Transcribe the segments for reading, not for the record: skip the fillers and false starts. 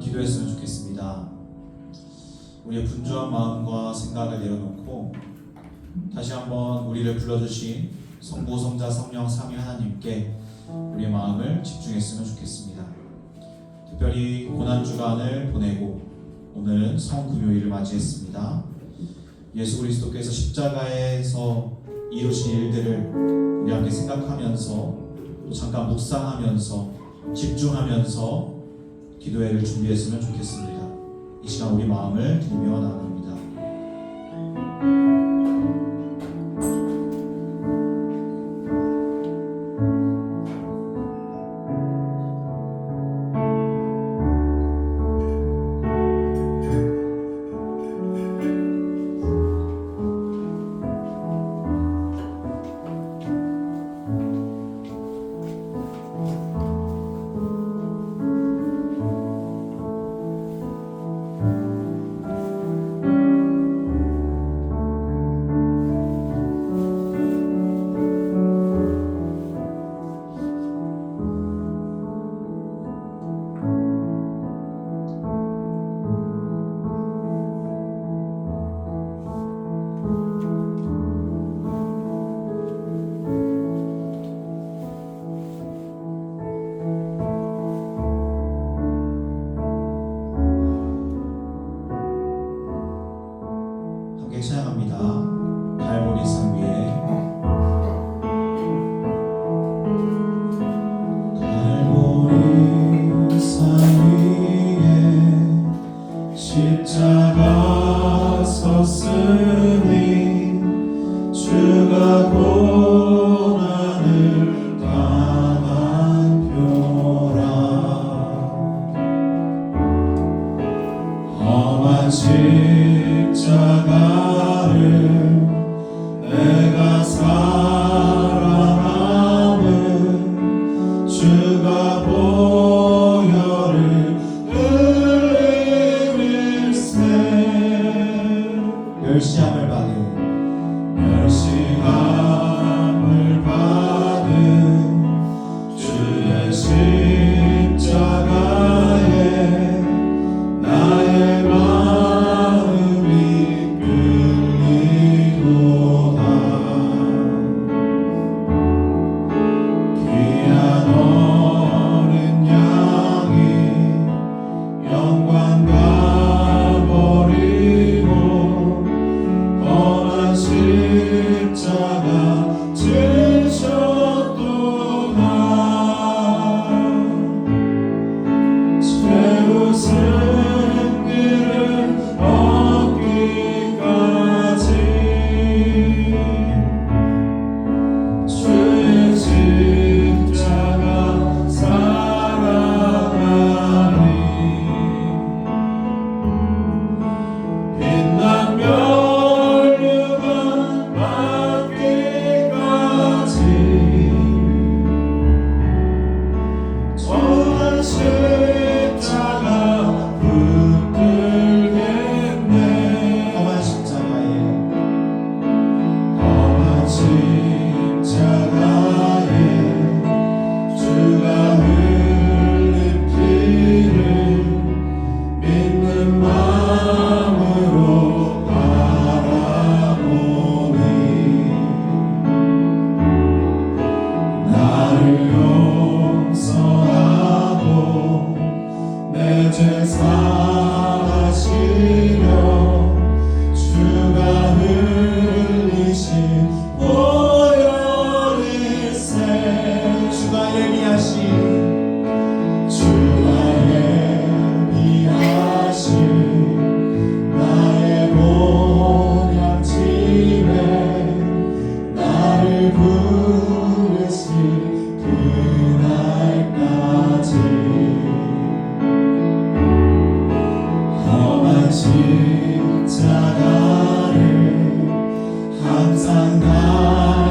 기도했으면 좋겠습니다. 우리의 분주한 마음과 생각을 내려놓고 다시 한번 우리를 불러주신 성부, 성자, 성령, 삼위 하나님께 우리의 마음을 집중했으면 좋겠습니다. 특별히 고난주간을 보내고 오늘은 성금요일을 맞이했습니다. 예수 그리스도께서 십자가에서 이루신 일들을 우리 함께 생각하면서 또 잠깐 묵상하면서 집중하면서 기도회를 준비했으면 좋겠습니다. 이 시간 우리 마음을 들며 나눕니다. 찬양합니다. 갈보리 산 위에 갈보리 산 위에 십자가 섰으니 주가 고난을 당한 표라 험한 십자가를 내가 사랑함은 주가 보혈을 흘리밀세 멸시함을 받은 주의 십자가에 나의 마음이 끌리도다. 귀한 어린 양이 영광과 버리고 험한 십자가 지셨도다. 최우승 길을 얻기까지 주의 십자가 살아가니 빛난 면류관 받기까지 정한 십자가 붙들겠네. 험한 십자가에 주가 흘린 피를 믿는 마음으로 바라보니 나를 용서하고 내 죄 사하시려 주가 흘리신 보혈일세. 주가 예비하신 나의 본향집에 나를 부르신 그날까지 험한 십자가를 항상 나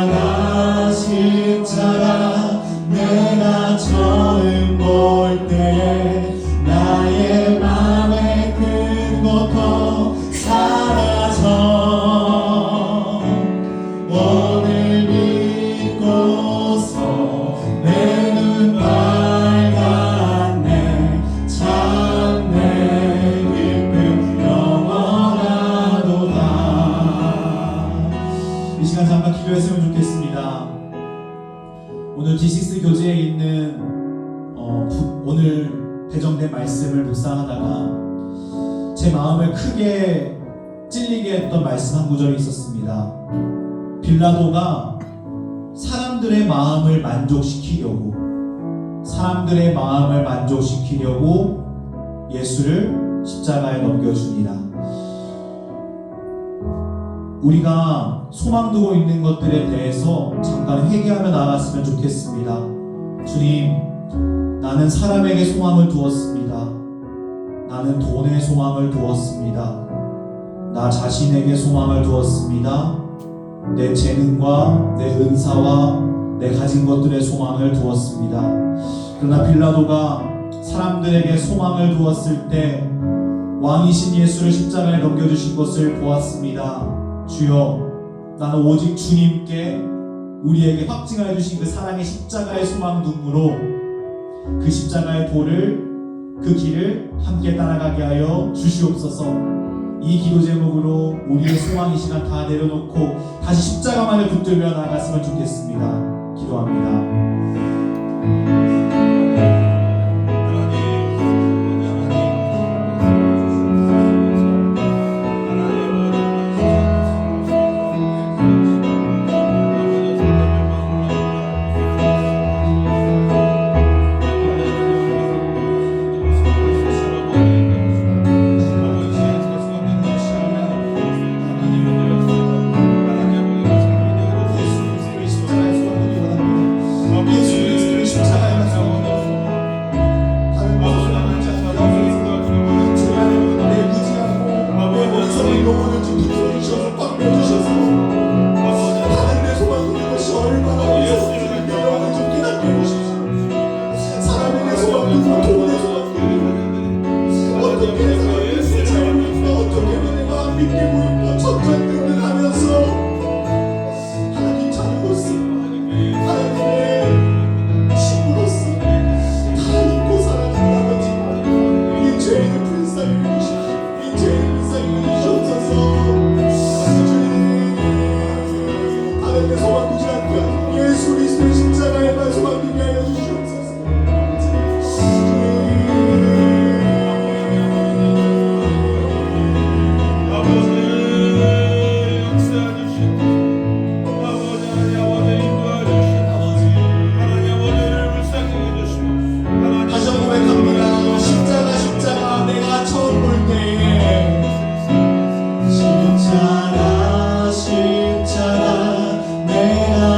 십자가 십자가 내가 처음 볼 때에 나의 맘의 큰 고통 사라져 오늘 믿고서 내 눈 밝았네 참 내 기쁨 영원하도다. 이 시간 잠깐 기도했으면 좋겠습니다. 오늘 D6 교재에 있는 오늘 배정된 말씀을 묵상하다가 제 마음을 크게 찔리게 했던 말씀 한 구절이 있었습니다. 빌라도가 사람들의 마음을 만족시키려고 예수를 십자가에 넘겨주니라. 우리가 소망 두고 있는 것들에 대해서 잠깐 회개하며 나아갔으면 좋겠습니다. 주님, 나는 사람에게 소망을 두었습니다. 나는 돈에 소망을 두었습니다. 나 자신에게 소망을 두었습니다. 내 재능과 내 은사와 내 가진 것들의 소망을 두었습니다. 그러나 빌라도가 사람들에게 소망을 두었을 때 왕이신 예수를 십자가에 넘겨주신 것을 보았습니다. 주여, 나는 오직 주님께 우리에게 확증하여 주신 그 사랑의 십자가의 소망 눈으로 그 십자가의 그 길을 함께 따라가게 하여 주시옵소서. 이 기도 제목으로 우리의 소망 이 시간 다 내려놓고 다시 십자가만을 붙들며 나아갔으면 좋겠습니다. 기도합니다.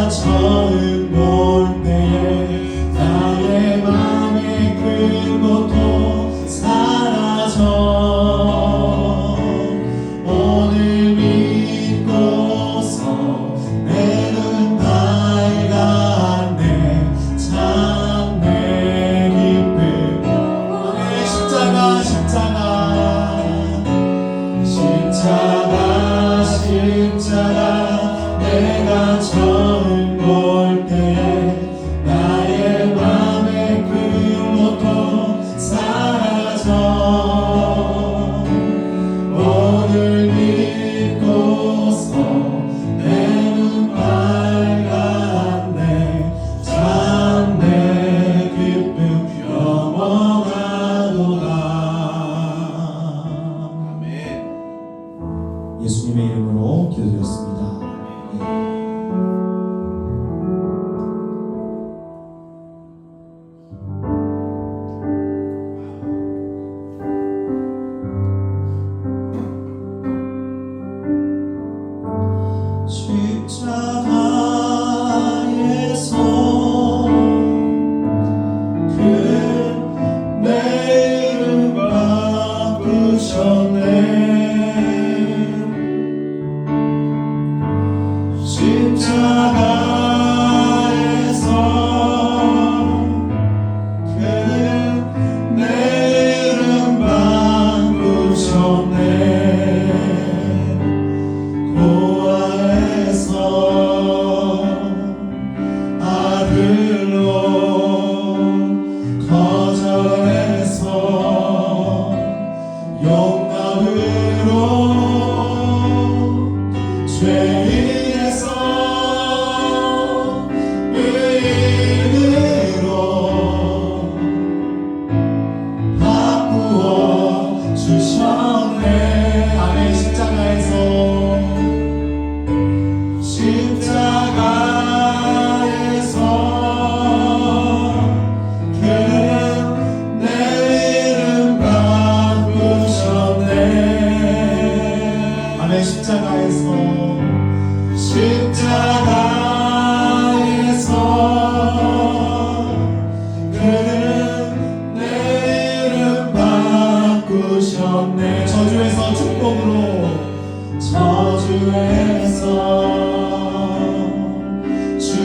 처음 볼 때에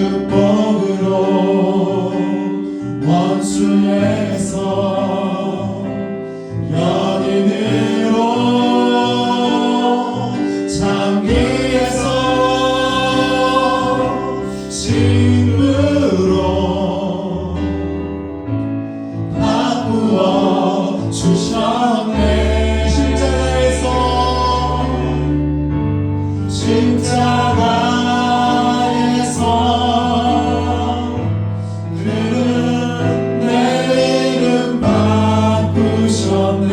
축복으로 원수에서 연인으로 장기에서 친구로 바꾸어 주셨네. 십자가에서 그는 내 이름 바꾸셨네.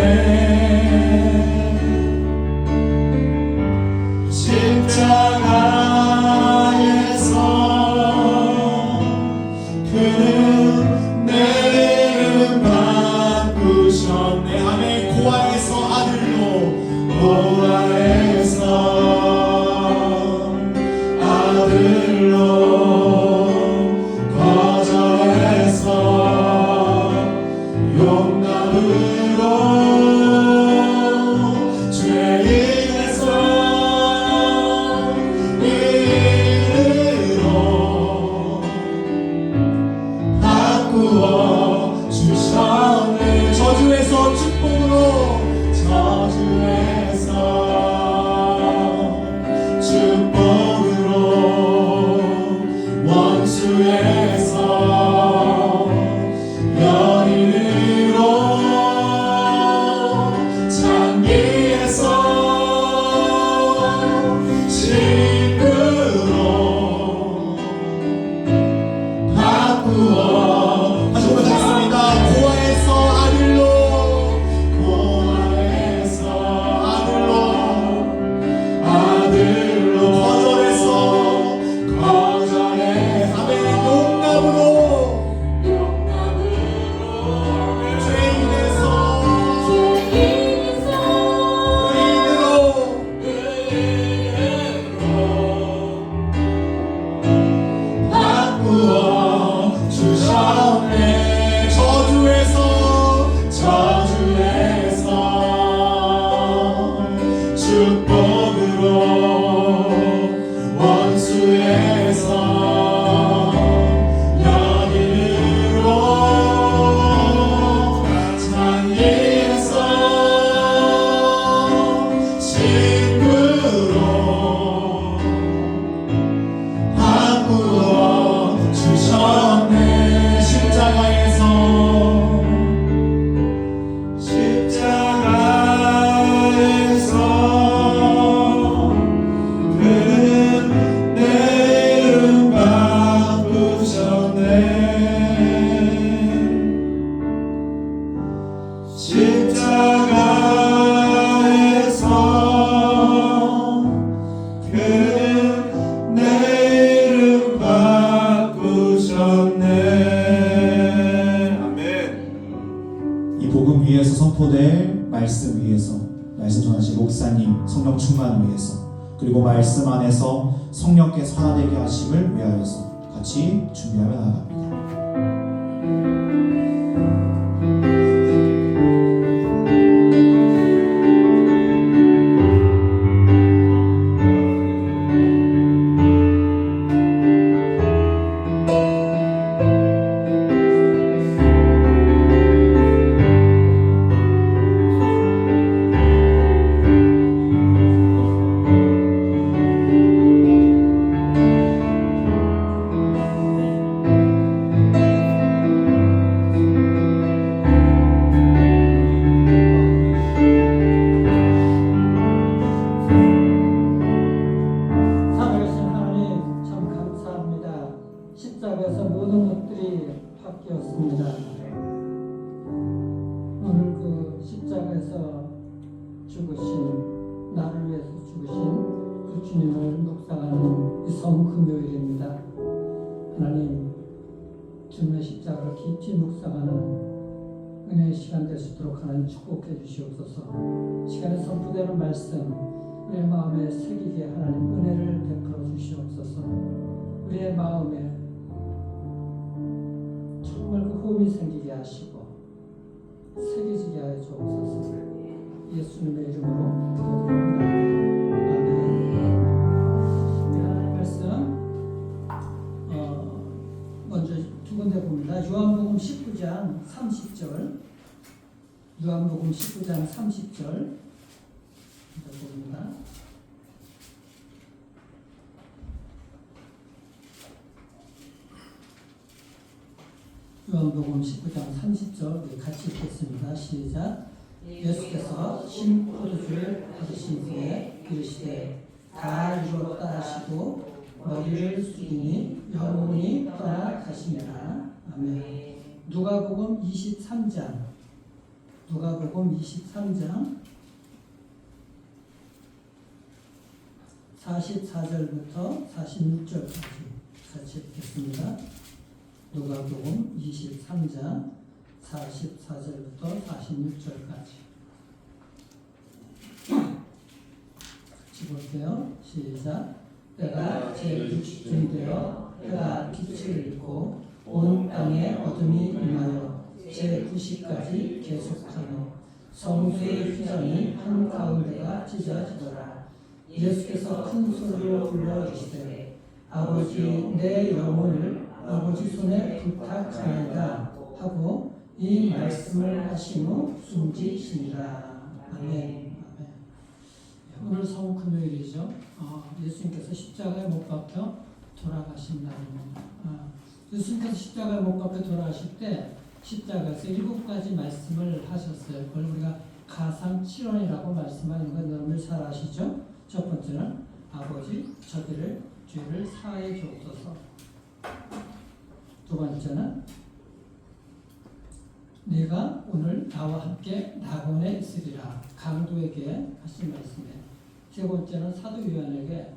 십자가에서 그는 내 이름 바꾸셨네. 아멘. 고아에서 아들로, 고아에서 아들로, 거절해서 용납으로, 죄인에서 의인으로 바꾸어 주셨네. 저주에서 축복으로, 저주에서 축복으로 원수에서 연인으로 장기에서 친구로 바꾸어 다시 한번 하겠습니다. 고아에서 아들로, 고아에서 아들로, 아들로, 거절해서 아멘. 용납으로, 죄인에서 의인으로 바꾸어 주셨네. 저주에서 축복으로 원수에서 연인으로 장기에서 친구로 바꾸어 주셨네. 십자가에서 그는 내 이름 바꾸셨네. 십자가에서 그는 내 이름 바꾸셨네. 아멘. 이 복음 위에서 선포될 말씀 위에서 말씀 전하신 목사님 성령 충만 위에서 그리고 말씀 안에서 성령께서 하나 되게 하심을 위하여서 같이 준비하며 나아갑니다. 십자가에서 모든 것들이 바뀌었습니다. 오늘 그 십자가에서 죽으신, 나를 위해서 죽으신 그 주님을 묵상하는 이 성금요일입니다. 하나님, 주님의 십자가를 깊이 묵상하는 은혜의 시간 될 수 있도록 하나님 축복해 주시옵소서. 시간에 선포되는 말씀 우리의 마음에 새기게 하나님 은혜를 베풀어 주시옵소서. 우리의 마음에 정말 그 호흡이 생기게 하시고 새겨지게 하여 주옵소서. 예수님의 이름으로 기도드립니다. 아멘. 하나님 말씀 군데 봅니다. 요한복음 19장 30절. 요한복음 19장 30절. 봅니다. 요한복음 19장 30절 같이 읽겠습니다. 시작. 예수께서 신 포도주를 받으신 후에 이르시되 다 이루었다 하시고 머리를 숙이니 영혼이 떠나가시니라. 아멘. 누가복음 23장 44절부터 46절까지 같이 읽겠습니다. 누가복음 23장 44절부터 46절까지 같이 볼게요. 시작. 때가 제6시쯤 되어 해가 빛을 잃고 온 땅에 어둠이 임하여 제9시까지 계속하며 성소의 휘장이 한가운데가 찢어지더라. 예수께서 큰 소리로 불러 이르시되 아버지 내 영혼을 아버지 손에 부탁하나이다 하고 이 말씀을 하신 후 숨지시니라. 아멘. 오늘 성 금요일이죠. 예수님께서 십자가에 못 박혀 돌아가신 날입니다. 예수님께서 십자가에 못 박혀 돌아가실 때 십자가에서 7가지 말씀을 하셨어요. 그걸 우리가 가상칠언이라고 말씀하는 건 여러분들 잘 아시죠? 첫 번째는 아버지 저들을 죄를 사하여 주옵소서. 두 번째는 네가 오늘 나와 함께 낙원에 있으리라. 강도에게 하신 말씀이에요. 세 번째는 사도 요한에게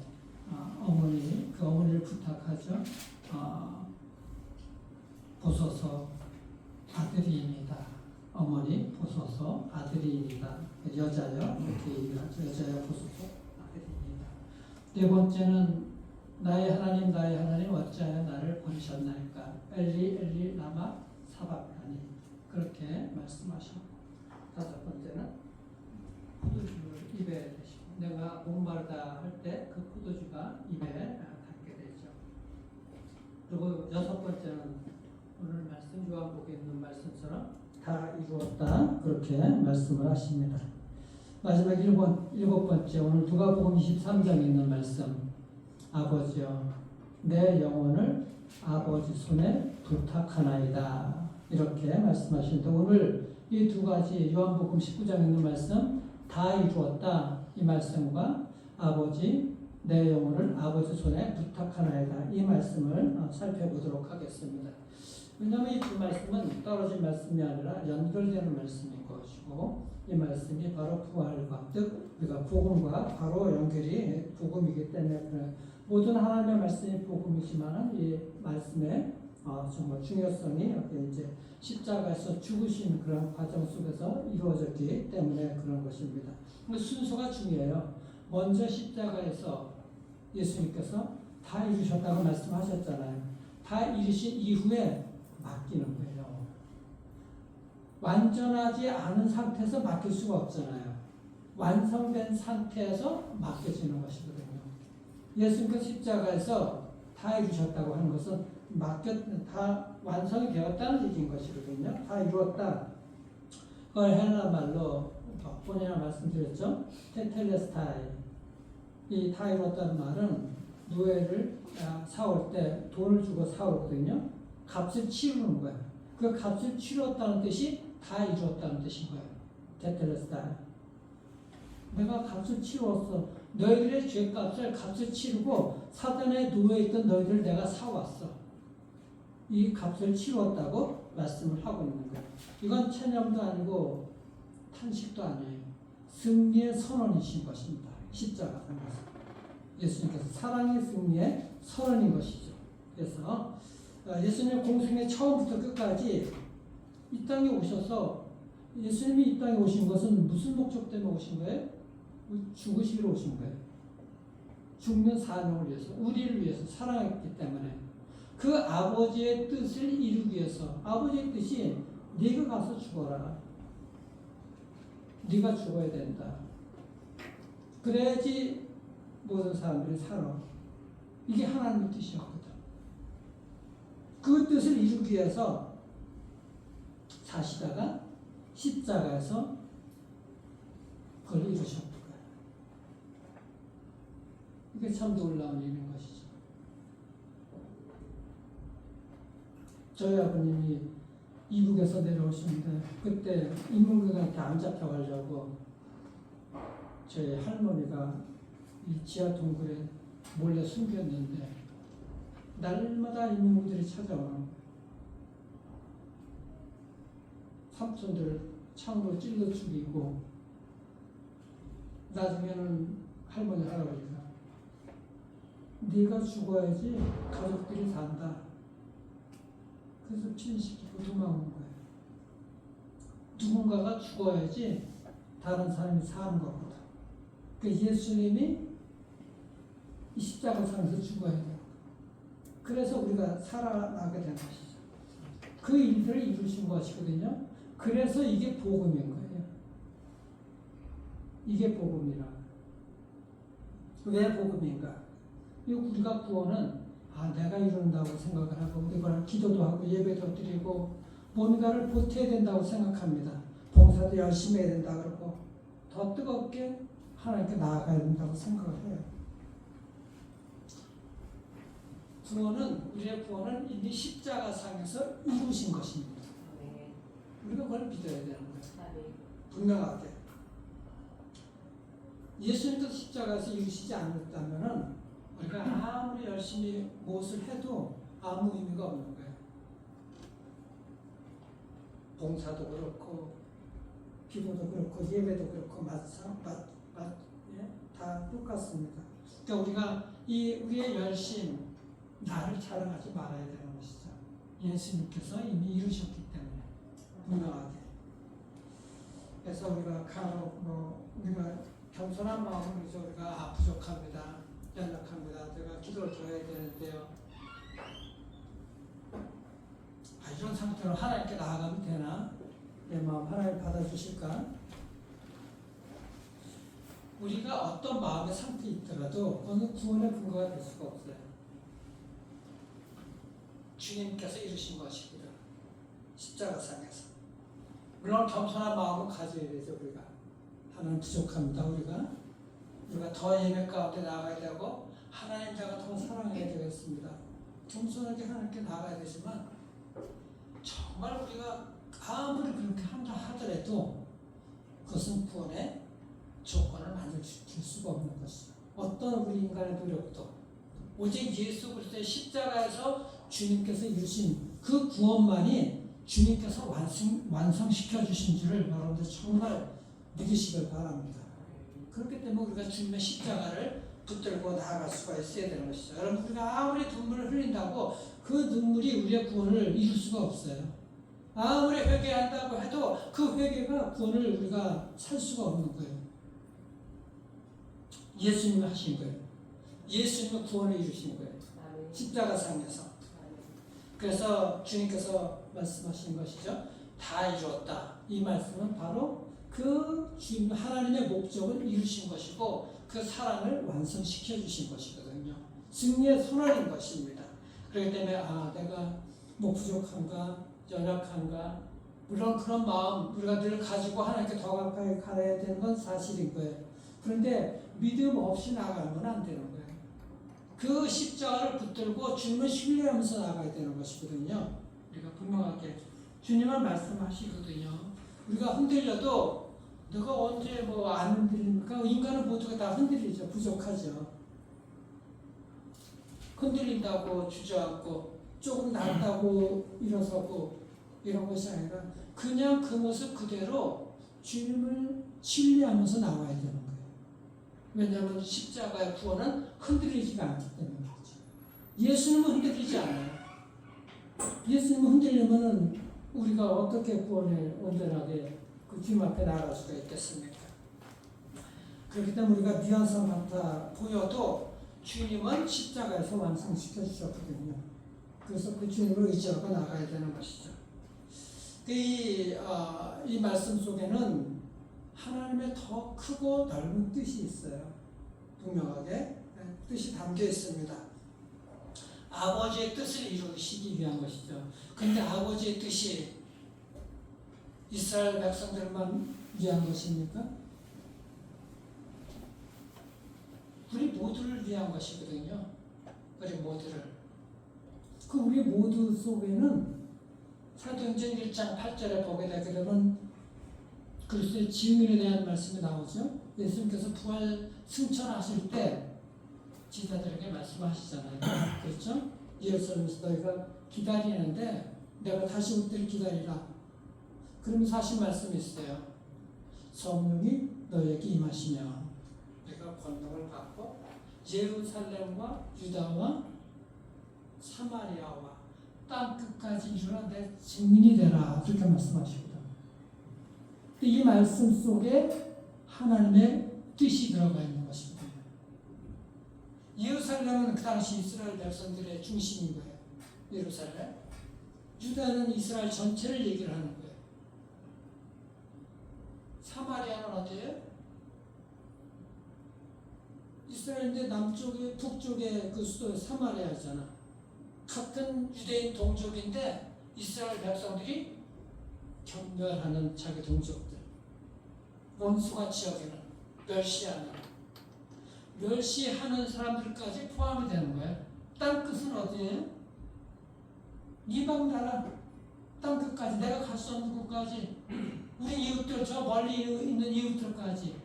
어머니를 부탁하죠. 보소서 아들이입니다. 어머니 보소서 아들이입니다. 여자여 이렇게 얘기하죠. 여자여 보소서 아들이입니다. 네 번째는 나의 하나님 어찌하여 나를 버리셨나이까. 엘리 엘리 라마 사박다니 그렇게 말씀하시고, 다섯 번째는 포도주를 입에 대시고 내가 목마르다 할 때 그 포도주가 입에 닿게 되죠. 그리고 여섯 번째는 오늘 말씀 요한복음에 있는 말씀처럼 다 이루었다 그렇게 말씀을 하십니다. 마지막 일곱 번째 오늘 누가복음 23장에 있는 말씀. 아버지여 내 영혼을 아버지 손에 부탁하나이다 이렇게 말씀하시는데, 오늘 이 두 가지 요한복음 19장에 있는 말씀 다 이루었다 이 말씀과 아버지 내 영혼을 아버지 손에 부탁하나이다 이 말씀을 살펴보도록 하겠습니다. 왜냐하면 이 두 말씀은 떨어진 말씀이 아니라 연결되는 말씀인 것이고, 이 말씀이 바로 부활과 즉 우리가 복음과 바로 연결이 복음이기 때문에 모든 하나님의 말씀이 복음이지만은 이 말씀의 정말 중요성이 이제 십자가에서 죽으신 그런 과정 속에서 이루어졌기 때문에 그런 것입니다. 순서가 중요해요. 먼저 십자가에서 예수님께서 다 이루셨다고 말씀하셨잖아요. 다 이루신 이후에 맡기는 거예요. 완전하지 않은 상태에서 맡길 수가 없잖아요. 완성된 상태에서 맡겨지는 것이거든요. 예수님께서 십자가에서 다 이루셨다고 하는 것은 다 완성이 되었다는 얘기인 것이거든요. 다 이루었다. 그걸 헬라 말로 몇 번이나 말씀드렸죠. 테텔레스타이. 이 다 이루었다는 말은 노예를 사올 때 돈을 주고 사오거든요. 값을 치르는 거예요. 그 값을 치렀다는 뜻이 다 이루었다는 뜻인 거예요. 테텔레스타이. 내가 값을 치루었어. 너희들의 죄값을 값을 치르고 사단의 노예에 있던 너희들을 내가 사왔어. 이 값을 치루었다고 말씀을 하고 있는 거예요. 이건 체념도 아니고 탄식도 아니에요. 승리의 선언이신 것입니다. 십자가라는 것은 예수님께서 사랑의 승리의 선언인 것이죠. 그래서 예수님의 공생의 처음부터 끝까지 이 땅에 오셔서, 예수님이 이 땅에 오신 것은 무슨 목적 때문에 오신 거예요? 죽으시기로 오신 거예요. 죽는 사명을 위해서, 우리를 위해서 사랑했기 때문에 그 아버지의 뜻을 이루기 위해서. 아버지의 뜻이 네가 가서 죽어라. 네가 죽어야 된다. 그래야지 모든 사람들이 살아. 이게 하나님의 뜻이었거든. 그 뜻을 이루기 위해서 사시다가 십자가에서 그걸 이루셨던 거예요. 이게 참 놀라운 일인 것이죠. 저희 아버님이 이북에서 내려오시는데 그때 인문교단한테 안 잡혀가려고 저희 할머니가 이 지하 동굴에 몰래 숨겼는데 날마다 인문들이 찾아와 삼촌들 창으로 찔러 죽이고 나중에는 할머니 할아버지가 네가 죽어야지 가족들이 산다. 그래서 피신시키고 도망온 거예요. 누군가가 죽어야지 다른 사람이 사는 거거든. 그 예수님이 이 십자가상에서 죽어야 돼요. 그래서 우리가 살아나게 된 것이죠. 그 일들을 이루신 것이거든요. 그래서 이게 복음인 거예요. 이게 복음이라. 왜 복음인가? 우리가 구원은 내가 이룬다고 생각을 하고 우리가 기도도 하고 예배도 드리고 뭔가를 보태야 된다고 생각합니다. 봉사도 열심히 해야 된다 그러고 더 뜨겁게 하나님께 나아가야 된다고 생각을 해요. 우리의 구원은 이미 십자가상에서 이루신 것입니다. 우리가 그걸 믿어야 되는 거예요. 분명하게. 예수님도 십자가에서 이루시지 않았다면 우리가 아무리 열심히 무엇을 해도 아무 의미가 없는 거예요. 봉사도 그렇고 기도도 그렇고 예배도 그렇고 다 똑같습니다. 그러니까 우리가 우리의 열심, 나를 자랑하지 말아야 되는 것이죠. 예수님께서 이미 이루셨기 때문에 분명하게. 그래서 우리가 간혹 우리가 겸손한 마음으로 우리가 부족합니다. 연약합니다. 제가 기도를 드려야 되는데요. 이런 상태로 하나님께 나아가면 되나? 내 마음 하나님 받아주실까? 우리가 어떤 마음의 상태에 있더라도 그건 구원의 근거가 될 수가 없어요. 주님께서 이루신 것이거든. 십자가상에서. 물론 겸손한 마음을 가져야 되죠. 우리가 하나님 부족합니다. 우리가 더 예배 가운데 나아가야 되고 하나님 제가 더 사랑해야 되겠습니다. 겸손하게 하나님께 나아가야 되지만 정말 우리가 아무리 그렇게 한다 하더라도 그것은 구원의 조건을 만들어줄 수가 없는 것이죠. 어떤 우리 인간의 노력도 오직 예수 그리스도의 십자가에서 주님께서 이루신 그 구원만이 주님께서 완성시켜 주신 줄을 여러분들 정말 믿으시길 바랍니다. 그렇기 때문에 우리가 주님의 십자가를 붙들고 나아갈 수가 있어야 되는 것이죠. 여러분 우리가 아무리 눈물을 흘린다고 그 눈물이 우리의 구원을 이룰 수가 없어요. 아무리 회개한다고 해도 그 회개가 구원을 우리가 살 수가 없는 거예요. 예수님이 하신 거예요. 예수님이 구원을 이루신 거예요. 십자가상에서. 그래서 주님께서 말씀하신 것이죠. 다 이루었다. 이 말씀은 바로 그 주님 하나님의 목적을 이루신 것이고 그 사랑을 완성시켜 주신 것이거든요. 승리의 손안인 것입니다. 그렇기 때문에 내가 뭐 부족한가 연약한가 물론 그런 마음 우리가 늘 가지고 하나님께 더 가까이 가야 되는 건 사실인 거예요. 그런데 믿음 없이 나가면 안 되는 거예요. 그 십자가를 붙들고 주님을 신뢰하면서 나가야 되는 것이거든요. 우리가 분명하게 주님은 말씀하시거든요. 우리가 흔들려도 너가 언제 안 흔들립니까? 인간은 모두가 다 흔들리죠. 부족하죠. 흔들린다고 주저앉고 조금 낫다고 일어서고 이런 것이 아니라 그냥 그 모습 그대로 주님을 신뢰하면서 나와야 되는 거예요. 왜냐하면 십자가의 구원은 흔들리지가 않기 때문에 그렇죠. 예수님은 흔들리지 않아요. 예수님은 흔들리면 우리가 어떻게 구원을 온전하게 그 주님 앞에 나아갈 수가 있겠습니까? 그렇기 때문에 우리가 미완성 같아 보여도 주님은 십자가에서 완성시켜 주셨거든요. 그래서 그 주님을 의지하고 나가야 되는 것이죠. 이 말씀 속에는 하나님의 더 크고 넓은 뜻이 있어요. 분명하게 뜻이 담겨 있습니다. 아버지의 뜻을 이루시기 위한 것이죠. 그런데 아버지의 뜻이 이스라엘 백성들만 위한 것입니까? 우리 모두를 위한 것이거든요. 우리 모두를. 그 우리 모두 속에는 사도행전 1장 8절에 보게 되게 되면 그리스도의 증인에 대한 말씀이 나오죠. 예수님께서 부활 승천하실 때 지도자들에게 말씀하시잖아요. 그렇죠? 예루살렘에서 너희가 기다리는데 내가 다시 올 때를 기다리라. 그러면서 하신 말씀이 있어요. 성령이 너희에게 임하시면 내가 권능을 받고 예루살렘과 유다와 사마리아와 땅 끝까지 이르러 내 증인이 되라. 그렇게 말씀하십니다. 이 말씀 속에 하나님의 뜻이 들어가 있는 것입니다. 예루살렘은 그 당시 이스라엘 백성들의 중심인 거예요. 예루살렘. 유다는 이스라엘 전체를 얘기를 하는 거예요. 사마리아는 어디예요? 이스라엘인데 남쪽에 북쪽에 그 수도 사마리아잖아. 같은 유대인 동족인데 이스라엘 백성들이 경멸하는 자기 동족들, 원수같이 여기는, 멸시하는 사람들까지 포함이 되는 거예요. 땅 끝은 어디예요? 이방 나라 땅 끝까지, 내가 갈 수 없는 곳까지, 우리 이웃들, 저 멀리 있는 이웃들까지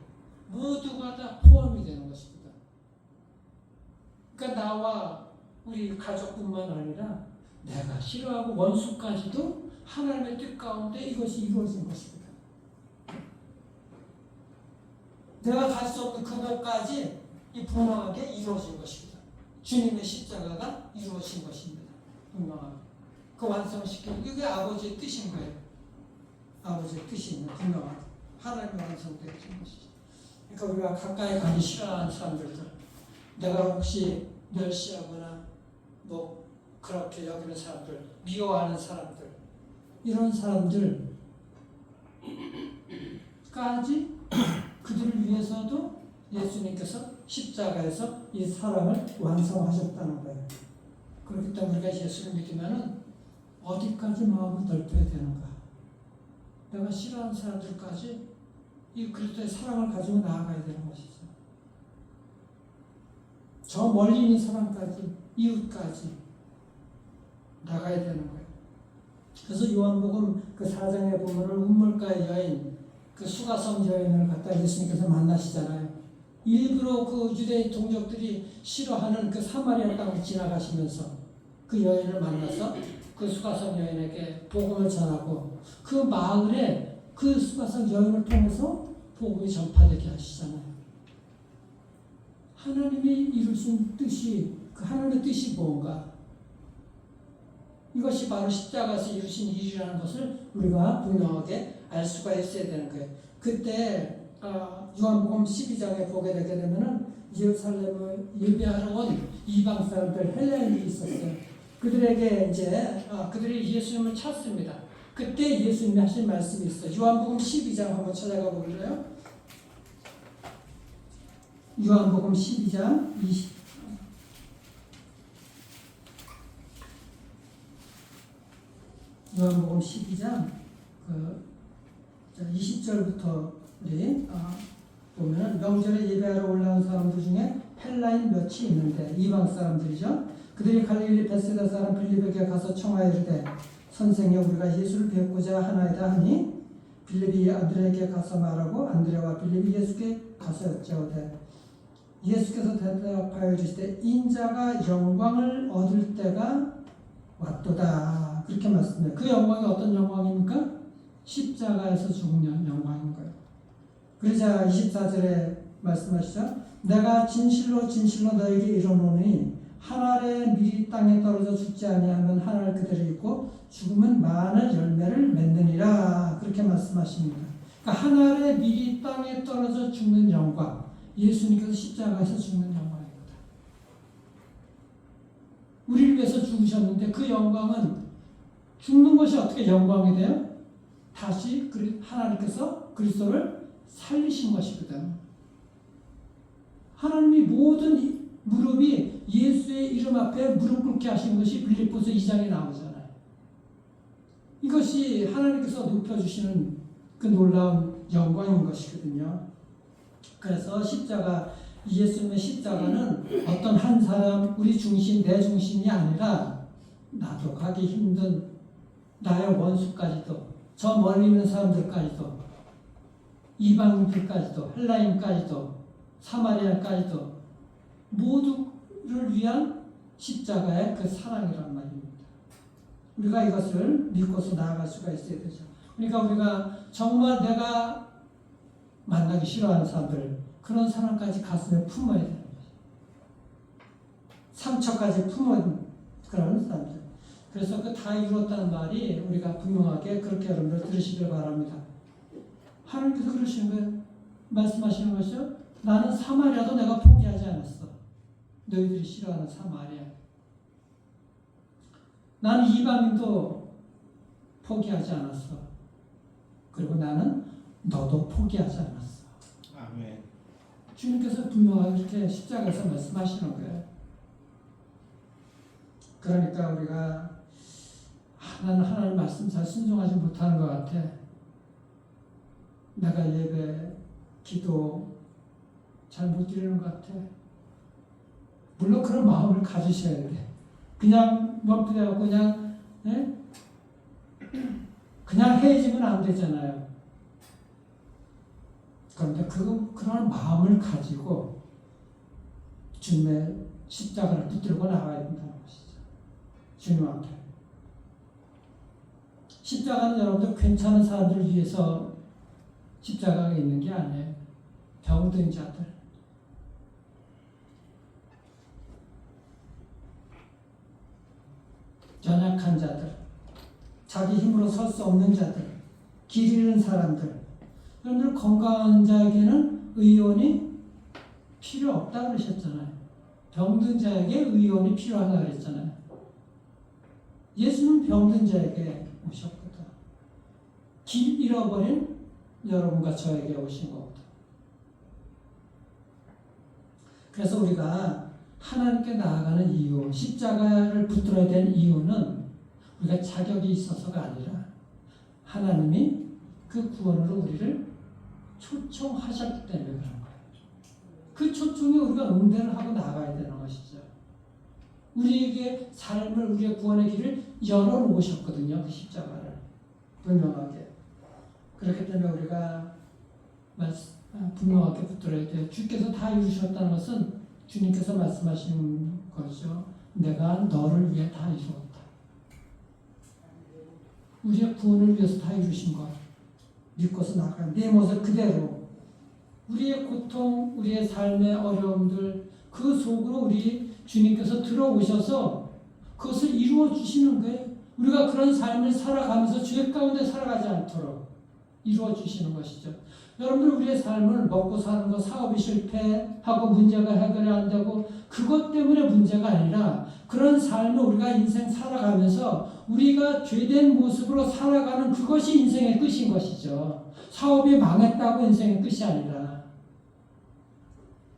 모두가 다 포함이 되는 것입니다. 그러니까 나와 우리 가족뿐만 아니라 내가 싫어하고 원수까지도 하나님의 뜻 가운데 이것이 이루어진 것입니다. 내가 갈 수 없는 그곳까지 이 분명하게 이루어진 것입니다. 주님의 십자가가 이루어진 것입니다. 분명하게. 그 완성시키는 그게 아버지의 뜻인 거예요. 아버지의 뜻입니다. 분명하게. 하나님의 완성되는 것이죠. 그러니까 우리가 가까이 가기 싫어하는 사람들도 내가 혹시 멸시하거나 뭐 그렇게 여기는 사람들, 미워하는 사람들, 이런 사람들까지 그들을 위해서도 예수님께서 십자가에서 이 사랑을 완성하셨다는 거예요. 그렇기 때문에 우리가 예수를 믿으면 어디까지 마음을 넓혀야 되는가? 내가 싫어하는 사람들까지 이 그리스도의 사랑을 가지고 나아가야 되는 것이죠. 저 멀리 있는 사람까지, 이웃까지 나가야 되는 거예요. 그래서 요한복음 그 4장에 보면은 운물가의 여인, 그 수가성 여인을 갖다 예수님께서 만나시잖아요. 일부러 그 유대인 동족들이 싫어하는 그 사마리아 땅을 지나가시면서 그 여인을 만나서 그 수가성 여인에게 복음을 전하고 그 마을에 그 수가성 여인을 통해서 복음이 전파되게 하시잖아요. 하나님이 이루신 뜻이, 그 하나님의 뜻이 뭔가? 이것이 바로 십자가에서 이루신 일이라는 것을 우리가 분명하게 알 수가 있어야 되는 거예요. 그때 요한복음 12장에 보게 되게 되면은 예루살렘을 예배하러 온 이방 사람들 헬라인들이 있었어요. 그들에게 이제 그들이 예수님을 찾습니다. 그때 예수님이 하신 말씀이 있어요. 요한복음 12장 한번 찾아가 볼래요? 요한복음 12장 12장 20절부터 우리 보면 명절에 예배하러 올라온 사람들 중에 헬라인 몇이 있는데 이방 사람들이죠. 그들이 갈릴리 베세다 사람 빌립에게 가서 청하이르되 선생여 우리가 예수를 뵙고자 하나이다 하니 빌립이 안드레에게 가서 말하고 안드레와 빌립이 예수께 가서 여짜오되 예수께서 대답하여 이르시되 인자가 영광을 얻을 때가 왔도다. 그렇게 말씀해요. 그 영광이 어떤 영광입니까? 십자가에서 죽는 영광인 거예요. 그러자 24절에 말씀하시죠. 내가 진실로 진실로 너에게 이르노니 한 알에 밀이 땅에 떨어져 죽지 아니하면 한 알 그대로 있고 죽으면 많은 열매를 맺느니라. 그렇게 말씀하십니다. 그러니까 한 알에 밀이 땅에 떨어져 죽는 영광, 예수님께서 십자가에서 죽는 영광입니다. 우리를 위해서 죽으셨는데 그 영광은 죽는 것이 어떻게 영광이 돼요? 다시 하나님께서 그리스도를 살리신 것이거든. 하나님이 모든 무릎이 예수의 이름 앞에 무릎 꿇게 하신 것이 빌립보서 2장에 나오잖아요. 이것이 하나님께서 높여주시는 그 놀라운 영광인 것이거든요. 그래서 십자가, 예수님의 십자가는 어떤 한 사람, 우리 중심, 내 중심이 아니라 나도 가기 힘든 나의 원수까지도, 저 멀리 있는 사람들까지도, 이방인들까지도, 헬라인까지도, 사마리아까지도 모두를 위한 십자가의 그 사랑이란 말입니다. 우리가 이것을 믿고서 나아갈 수가 있어야 되죠. 그러니까 우리가 정말 내가 만나기 싫어하는 사람들, 그런 사람까지 가슴에 품어야 되는 거죠. 상처까지 품은 그런 사람들. 그래서 그 다 이뤘다는 말이 우리가 분명하게 그렇게 여러분들 들으시길 바랍니다. 하나님께서 그러시는 거예요. 말씀하시는 것이죠. 나는 사마리아도 내가 포기하지 않았어. 너희들이 싫어하는 사마리아. 나는 이방인도 포기하지 않았어. 그리고 나는 너도 포기하지 않았어. 아멘. 주님께서 분명하게 이렇게 십자가에서 말씀하시는 거예요. 그러니까 우리가 나는 하나님 말씀 잘 순종하지 못하는 것 같아. 내가 예배, 기도 잘 못 드리는 것 같아. 물론 그런 마음을 가지셔야 돼. 그냥 멈추려고 그냥 해지면 안 되잖아요. 그런데 그런 마음을 가지고 주님의 십자가를 붙들고 나가야 된다는 것이죠. 주님 앞에. 십자가는 여러분들 괜찮은 사람들을 위해서 십자가가 있는 게 아니에요. 병든 자들, 연약한 자들, 자기 힘으로 설 수 없는 자들, 길 잃은 사람들. 여러분들 건강한 자에게는 의원이 필요 없다 그러셨잖아요. 병든 자에게 의원이 필요하다 그랬잖아요. 예수는 병든 자에게 오셨거든. 길 잃어버린 여러분과 저에게 오신 겁니다. 그래서 우리가 하나님께 나아가는 이유, 십자가를 붙들어야 되는 이유는 우리가 자격이 있어서가 아니라 하나님이 그 구원으로 우리를 초청하셨기 때문에 그런 거예요. 그 초청에 우리가 응대를 하고 나가야 되는 것이죠. 우리에게 삶을, 우리의 구원의 길을 열어놓으셨거든요. 그 십자가를. 분명하게. 그렇기 때문에 우리가 분명하게 붙들어야 돼요. 주께서 다 이루셨다는 것은 주님께서 말씀하시는 거죠. 내가 너를 위해 다 이루었다. 우리의 구원을 위해서 다 이루신 것. 믿고서 나가는 내 모습 그대로. 우리의 고통, 우리의 삶의 어려움들, 그 속으로 우리 주님께서 들어오셔서 그것을 이루어 주시는 거예요. 우리가 그런 삶을 살아가면서 죄 가운데 살아가지 않도록 이루어 주시는 것이죠. 여러분들 우리의 삶을 먹고 사는 거, 사업이 실패하고 문제가 해결이 안 되고 그것 때문에 문제가 아니라 그런 삶을 우리가 인생 살아가면서 우리가 죄된 모습으로 살아가는 그것이 인생의 끝인 것이죠. 사업이 망했다고 인생의 끝이 아니라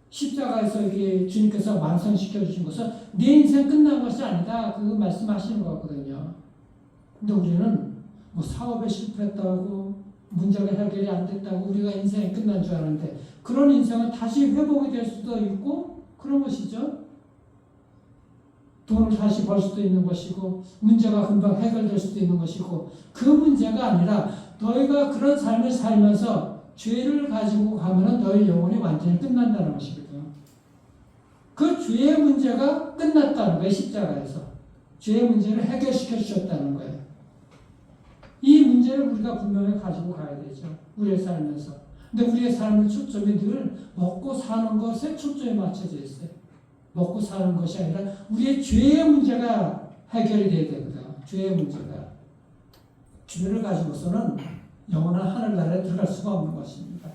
십자가에서 이게 주님께서 완성시켜 주신 것은 내 인생 끝난 것이 아니다. 그 말씀하시는 거거든요. 근데 우리는 뭐 사업에 실패했다고 문제가 해결이 안 됐다고 우리가 인생이 끝난 줄 아는데 그런 인생은 다시 회복이 될 수도 있고 그런 것이죠. 돈을 다시 벌 수도 있는 것이고 문제가 금방 해결될 수도 있는 것이고 그 문제가 아니라 너희가 그런 삶을 살면서 죄를 가지고 가면은 너희 영혼이 완전히 끝난다는 것이거든요. 그 죄의 문제가 끝났다는 거예요. 십자가에서. 죄의 문제를 해결시켜 주셨다는 거예요. 이 문제를 우리가 분명히 가지고 가야 되죠. 우리의 삶에서. 근데 우리의 삶의 초점이 늘 먹고 사는 것에 초점이 맞춰져 있어요. 먹고 사는 것이 아니라 우리의 죄의 문제가 해결이 돼야 되거든. 죄의 문제가. 죄를 가지고서는 영원한 하늘나라에 들어갈 수가 없는 것입니다.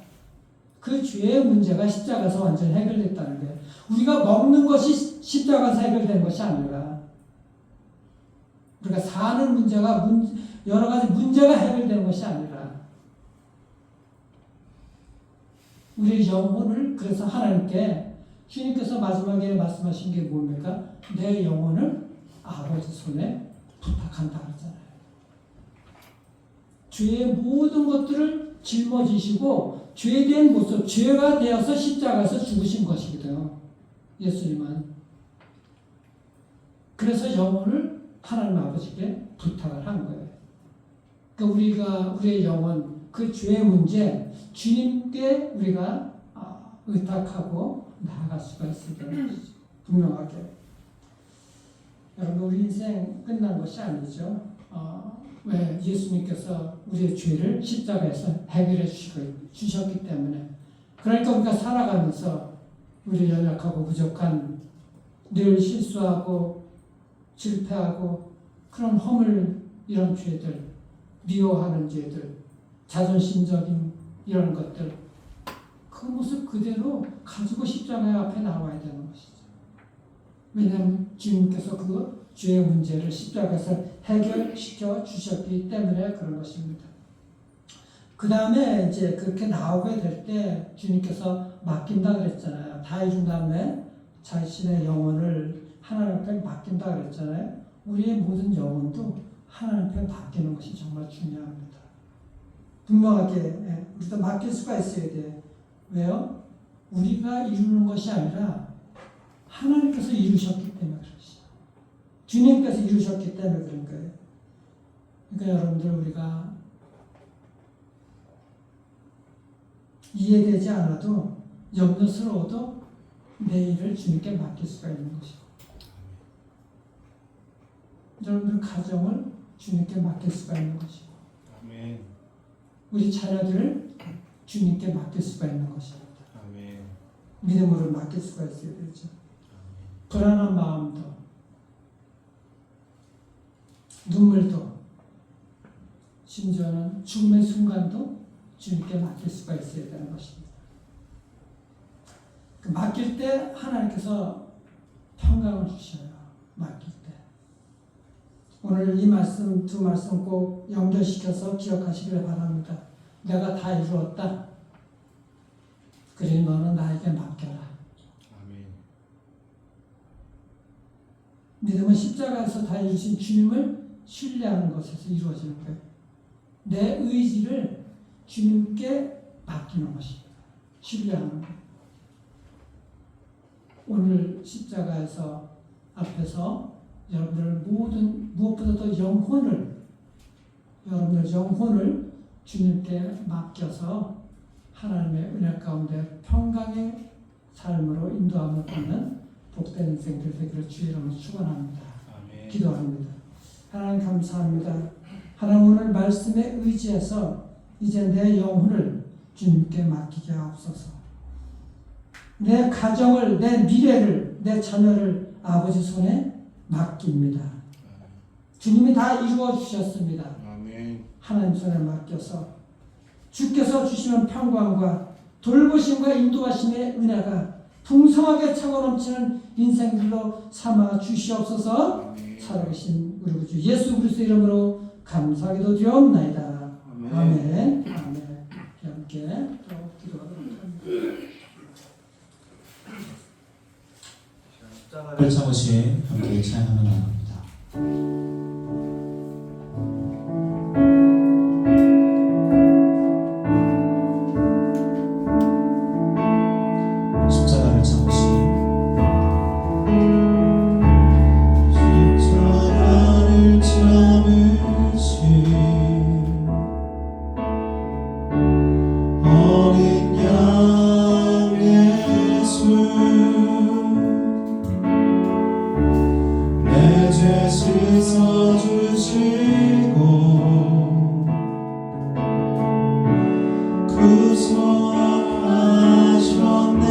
그 죄의 문제가 십자가에서 완전히 해결됐다는 거예요. 우리가 먹는 것이 십자가에서 해결된 것이 아니라 우리가 사는 문제가 여러 가지 문제가 해결되는 것이 아니라 우리의 영혼을 그래서 하나님께 주님께서 마지막에 말씀하신 게 뭡니까? 내 영혼을 아버지 손에 부탁한다 그러잖아요. 죄의 모든 것들을 짊어지시고 죄에 대한 모습, 죄가 되어서 십자가에서 죽으신 것이거든요. 예수님은. 그래서 영혼을 하나님 아버지께 부탁을 한 거예요. 그러니까 우리의 영혼, 그 죄의 문제, 주님께 우리가 의탁하고 나아갈 수가 있다는 것이죠. 분명하게. 여러분, 우리 인생 끝난 것이 아니죠. 왜? 예수님께서 우리의 죄를 십자가에서 해결해 주셨기 때문에. 그러니까 우리가 살아가면서 우리 연약하고 부족한, 늘 실수하고 실패하고 그런 허물, 이런 죄들, 미워하는 죄들, 자존심적인 이런 것들, 그 모습 그대로 가지고 십자가 앞에 나와야 되는 것이죠. 왜냐하면 주님께서 그 죄의 문제를 십자가에서 해결시켜 주셨기 때문에 그런 것입니다. 그 다음에 이제 그렇게 나오게 될 때 주님께서 맡긴다 그랬잖아요. 다 이룬 다음에 자신의 영혼을 하나님 앞에 맡긴다 그랬잖아요. 우리의 모든 영혼도 하나님 앞에 맡기는 것이 정말 중요합니다. 분명하게 우리도 맡길 수가 있어야 돼요. 왜요? 우리가 이루는 것이 아니라 하나님께서 이루셨기 때문에 그러시죠. 주님께서 이루셨기 때문에 그런 거예요. 그러니까 여러분들, 우리가 이해되지 않아도 염려스러워도 내일을 주님께 맡길 수가 있는 것이고, 여러분들 가정을 주님께 맡길 수가 있는 것이고, 아멘. 우리 자녀들을 주님께 맡길 수가 있는 것입니다. 아멘. 믿음으로 맡길 수가 있어야 되죠. 불안한 마음도, 눈물도, 심지어는 죽음의 순간도 주님께 맡길 수가 있어야 되는 것입니다. 그 맡길 때 하나님께서 평강을 주셔요. 맡길 때. 오늘 이 말씀, 두 말씀 꼭 연결시켜서 기억하시길 바랍니다. 내가 다 이루었다. 그러니 너는 나에게 맡겨라. 아멘. 믿음은 십자가에서 다 이루신 주님을 신뢰하는 것에서 이루어지는 거예요. 내 의지를 주님께 맡기는 것입니다. 신뢰하는 거예요. 오늘 십자가에서 앞에서 여러분들 무엇보다도 여러분들 영혼을 주님께 맡겨서 하나님의 은혜 가운데 평강의 삶으로 인도함을 받는 복된 인생들 되기를 주의 이름으로 축원합니다. 아멘. 기도합니다. 하나님 감사합니다. 하나님, 오늘 말씀에 의지해서 이제 내 영혼을 주님께 맡기게 하옵소서. 내 가정을, 내 미래를, 내 자녀를 아버지 손에 맡깁니다. 주님이 다 이루어 주셨습니다. 아멘. 하나님 손에 맡겨서 주께서 주시는 평강과 돌보심과 인도하심의 은혜가 풍성하게 차고 넘치는 인생들로 삼아 주시옵소서. 아멘. 살아계신 우리 구주 예수 그리스도 이름으로 감사하기도 드리옵나이다. 아멘. 아멘. 아멘. 함께 또 기도하도록 합니다. 십자가를 참으신 함께 찬양하며 나갑니다. 십자가를 참으신 십자가를 참으신 어린 양 예수 내 죄 씻어주시고 구속하셨네.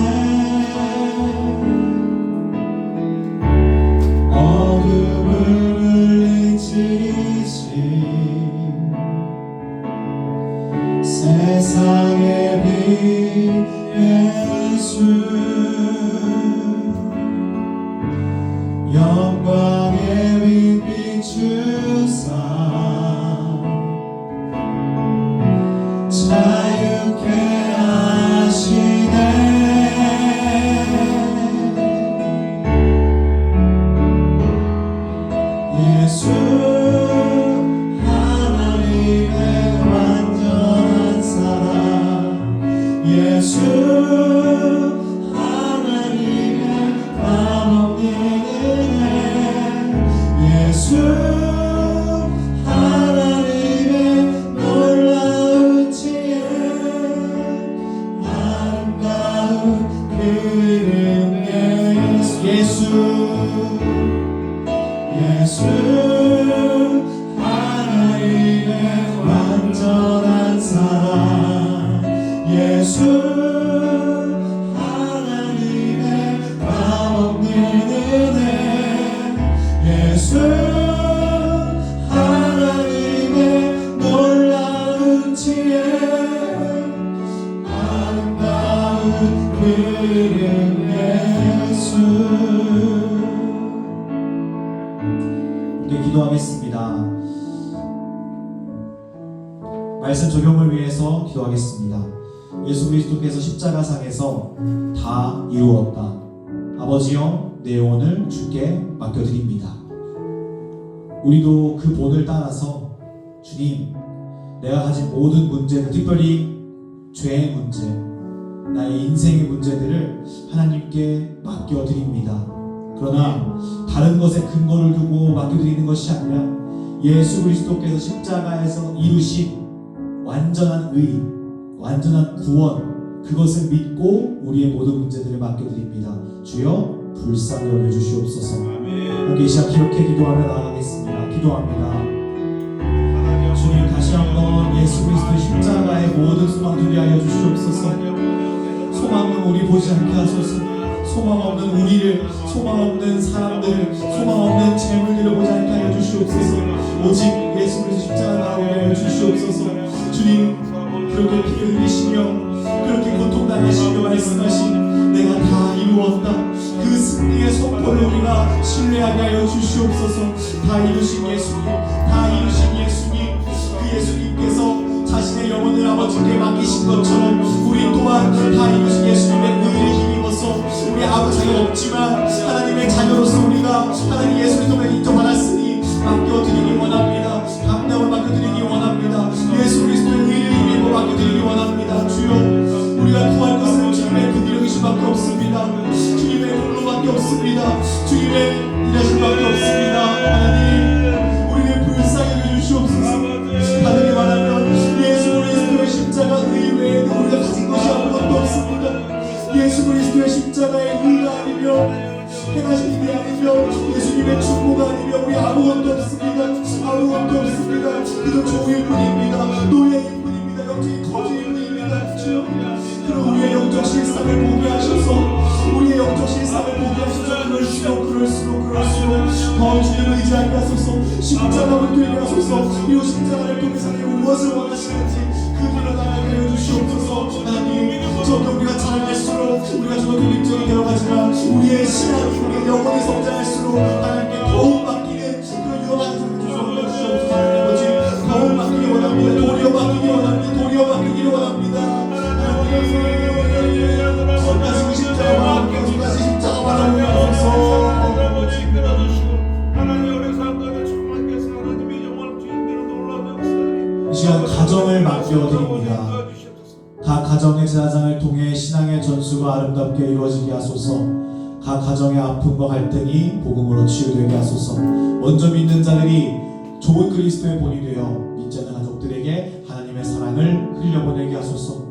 어둠을 물리치신 세상의 빛 예수 영광의 빛 비추사 자유케 하시네. 말씀 적용을 위해서 기도하겠습니다. 예수 그리스도께서 십자가상에서 다 이루었다. 아버지여, 내 영혼을 주께 맡겨드립니다. 우리도 그 본을 따라서 주님, 내가 가진 모든 문제들, 특별히 죄의 문제, 나의 인생의 문제들을 하나님께 맡겨드립니다. 그러나 다른 것에 근거를 두고 맡겨드리는 것이 아니라 예수 그리스도께서 십자가에서 이루신 완전한 의, 완전한 구원, 그것을 믿고 우리의 모든 문제들을 맡겨드립니다. 주여 불쌍히 여겨주시옵소서. 함께 이 시간 기록해 기도하며 나아가겠습니다. 기도합니다. 주님, 다시 한번 예수 그리스도의 십자가의 모든 소망 두게 하여 주시옵소서. 소망은 우리 보지 않게 하소서. 소망 없는 우리를, 소망 없는 사람들을, 소망 없는 재물들을 보지 않게 하여 주시옵소서. 오직 예수 그리스도 십자가 나오게 하여 주시옵소서. 주님, 그렇게 피를 흘리시며 그렇게 고통당하시며 말씀하신 내가 다 이루었다, 그 승리의 선포를 우리가 신뢰하게 하여 주시옵소서. 다 이루신 예수님, 다 이루신 예수님, 그 예수님께서 자신의 영혼을 아버지께 맡기신 것처럼 우리 또한 다 이루신 예수님의 의를 힘입어서 우리 아무 자격 없지만 하나님의 자녀로서 우리가 하나님 예수 그리스도를 인정받았으니 맡겨드리기 원합니다. 감당을 맡겨드리기 원합니다. 예수 그리스도의 의를 힘입어 맡겨드리기 원합니다. 주여, 우리가 구할 것은 주님의 긍휼이심밖에 없습니다. 주님의 공로밖에 없습니다. 주님의 일하심밖에 없습니다. 하나님, 우리를 불쌍히 여겨주시옵소서. 다르게 말하면 예수 그리스도의 십자가 의 외에는 우리가 가진 것이 아무것도 없습니다. 예수 그리스도의 십자가의 의가 아니면 행하신 일이 아니면 예수님의 충고가 아니면 우리 아무것도 없습니다. 아무것도 없습니다. 그저 종일 뿐입니다. 노예일 뿐입니다. 영적인 거지일 뿐입니다. 주여, 그럼 우리의 영적 실상을 보게 하셔서 우리의 영적 실상을 보게 하셔서 그럴수록 더 주님을 의지하게 하소서. 십자가를 되게 하소서. 이 십자가를 통해서 무엇을 원하시는지 그 길을 나가게 하여 주시옵소서. 하나님, 저도 우리가 자랄수록 우리가 저도 인정이 되어가지만 우리의 신앙이, 우리의 영혼이 성장할수록 하나님께 더욱 맡기는 그런 유한한 성장을 주시옵소서. 아버지, 더욱 맡기기 원합니다. 도리어 맡기기 원합니다. 도리어 맡기기 원합니다. 하나님, 거기까지 십자가 거기까지 십자가 바라보게 하소서. 이 시간 가정을 맡겨드립니다. 각 가정의 제사장을 통해 신앙의 전수가 아름답게 이루어지게 하소서. 각 가정의 아픔과 갈등이 복음으로 치유되게 하소서. 먼저 믿는 자들이 좋은 그리스도의 본이 되어 믿지 않는 가족들에게 하나님의 사랑을 흘려보내게 하소서.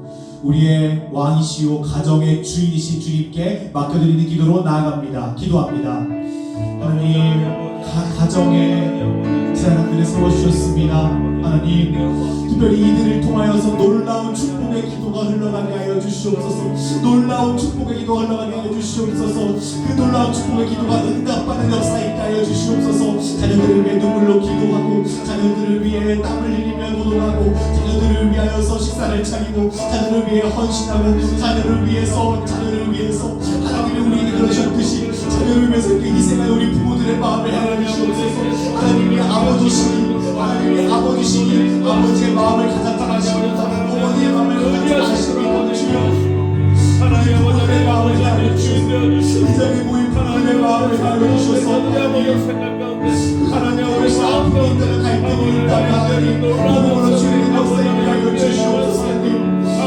우리의 왕이시오 가정의 주인이신 주님께 맡겨드리는 기도로 나아갑니다. 기도합니다. 하나님, 각 가정에 제사장들을 세워주셨습니다. 하나님, 특별히 이들을 통하여서 놀라운 축복의 기도가 흘러가게 하여 주시옵소서. 놀라운 축복의 기도가 흘러가게 하여 주시옵소서. 그 놀라운 축복의 기도가 응답받는 역사 있게 하여 주시옵소서. 자녀들을 위해 눈물로 기도하고, 자녀들을 위해 땀을 흘리며 노동하고, 자녀들을 위하여서 식사를 차리고, 자녀를 위해 헌신하고, 자녀를 위해서 하나님이 우리에게 그러셨듯이 자녀를 위해서 이렇게 희생한 우리 부모들의 마음을 헤아려 주시옵소서. 하나님이 아버지시니 아버지의 마음을 가장 잘 아십니다. 어머니의 마음을 가장 잘 아십니다. 주여, 우리 부모들의 마음을 헤아려 주셔서 이 자리에 모인 부모들의 마음을 헤아려 주셔서 하나님, 우리가 아픔이 있다면 갈등이 있다면 하나님 복음으로 주님의 역사에 하여 주시옵소서. 하나님,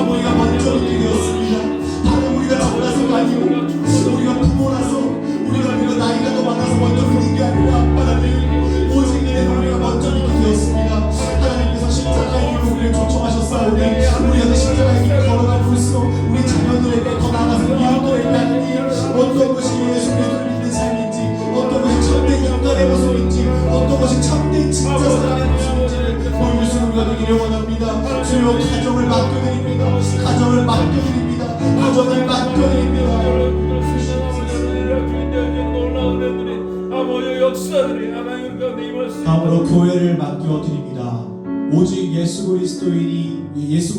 우리가 먼저 있게 되었습니다. 다른 우리가 잘나서가 아니고 우리가 부모라서 우리가 나이가 더 많아서 먼저 믿는 게 아니라 하나님, 오직 우리가 먼저 믿게 되었습니다. 하나님께서 십자가의 길로 우리를 초청하셨사오니 우리가 그 십자가의 길을 걸어가면서 우리 자녀들에게 더 나아가서 이웃들에게 하나님, 어떤 것이 예수 그리스도를 믿는 삶인지, 어떤 것이 참된 인간의 모습인지, 어떤 것이 참된 진짜 사람의 모습인지를 보여줄 수 있는 우리가 되기를 원합니다. 주여, 가정을 맡겨드립니다. 가정을 맡겨드립니다. 가정을 맡겨드립니다. 다음으로 교회를 맡겨드립니다. 오직 예수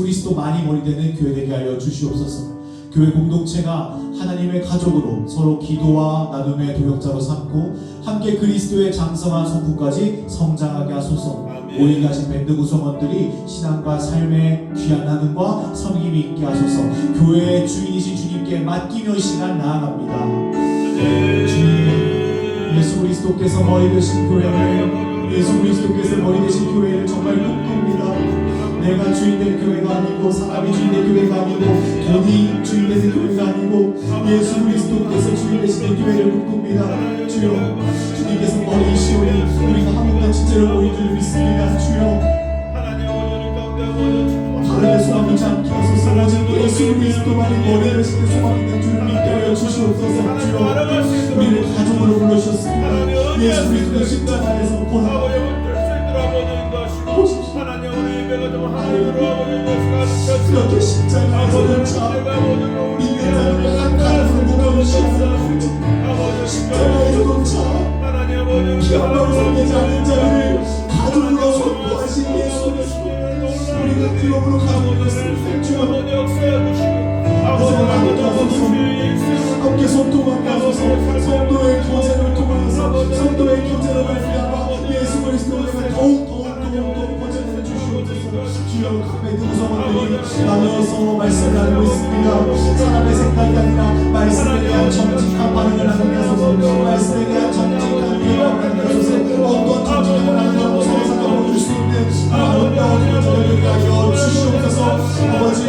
그리스도만이 머리 되는 교회 되게 하여 주시옵소서. 교회 공동체가 하나님의 가족으로 서로 기도와 나눔의 동역자로 삼고 함께 그리스도의 장성한 성품까지 성장하게 하소서. 모임 가신 밴드 구성원들이 신앙과 삶의 귀한 나눔과 섬김이 있게 하소서. 교회의 주인이신 주님께 맡기며 이 시간 나아갑니다. 주님, 예수 그리스도께서 머리 되신 교회를, 예수 그리스도께서 머리 되신 교회를 정말 꿈꿉니다. 내가 주인된 교회가 아니고, 사람이 주인된 교회가 아니고, 돈이 주인된 교회가 아니고, 예수 그리스도께서 주인 되시는 교회를 꿈꿉니다. 주여, 주님께서 머리이시오니 우리가 한 번도 진짜로 모인 줄 믿습니다. 주여, 다른 데 소망 있지 않게 하소서. 오직 예수 그리스도만이 머리를 시켜 소망 있는 줄 믿게 하여 주시옵소서. 주여, 우리를 가족으로 불러주셨습니다. 예수 그리스도 십자가에서 보라 그렇게 십자가에서 자 믿는 자를 한 가족으로 묶어주시옵소서. 십자가에서도 자 피한번 섬기지 않는 자를 가족으로 선포하신 예수 그리스도, 우리가 그러므로 가족으로 주여 함께 소통하게 하소서. 성도의 교제를 통하여서, 성도의 교제를 말미암아 예수 그리스도를 더욱 번져내 주시옵소서. 주여, 각 구성원들이 나누어서 말씀을 나누고 있습니다. 사람의 생각이 아니라 말씀에 대한 정직한 반응을 하게 하소서. 말씀에 대한 정직한 대화를 하게 하소서. 어떤 정직한 반응을 서로서로 보여줄 수 있는 아름다운 교제를 위하여 주시옵소서. 아버지,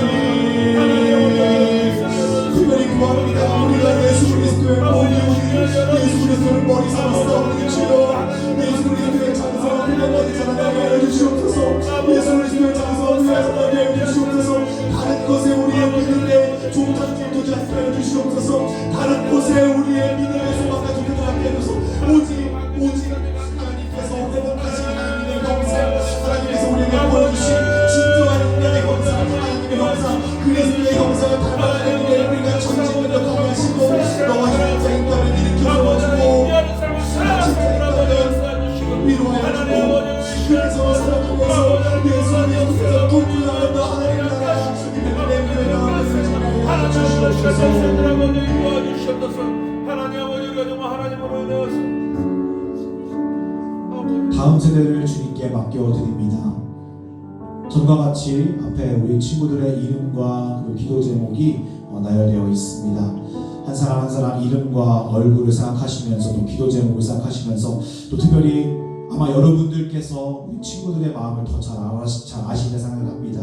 특별히 구합니다. 우리가 예수 그리스도의 몸이 예수 그리스도를 머리 삼았사오니 주여, 예수 그리스도의 장성을 그냥 머리 자라나게 하여 주시옵소서. 예수 그리스도의 장성을 그냥 자라나게 하여 주시옵소서. 다른 곳에 우리의 믿음의 종장을 두지 않게 하여 주시옵소서. 다른 곳에 우리의 믿음의 소망과 두지 않게 하여 주소서. 오직 하나님께서 회복하신 하나님의 형상, 하나님께서 우리에게 보여주신 진정한 인간의 형상, 하나님의 형상, 그리스도의 형상을 닮아가는 데 우리가 전진능력하게 하시고, 너와 진짜 인간을 일으켜 세워주고, 진짜 인간을 위로하여 주고, 그래서 살아가면서 예수의 형상을 꿈꾸나간다. 하나님 나라 내 교회 나오는 주시옵소서. 하나님 아버지가 정말 하나님으로 되어서 다음 세대를 주님께 맡겨드립니다. 전과 같이 앞에 우리 친구들의 이름과 그 기도 제목이 나열되어 있습니다. 한 사람 한 사람 이름과 얼굴을 생각하시면서, 또 기도 제목을 생각하시면서, 또 특별히 아마 여러분들께서 우리 친구들의 마음을 더 잘 아시는 생각합니다.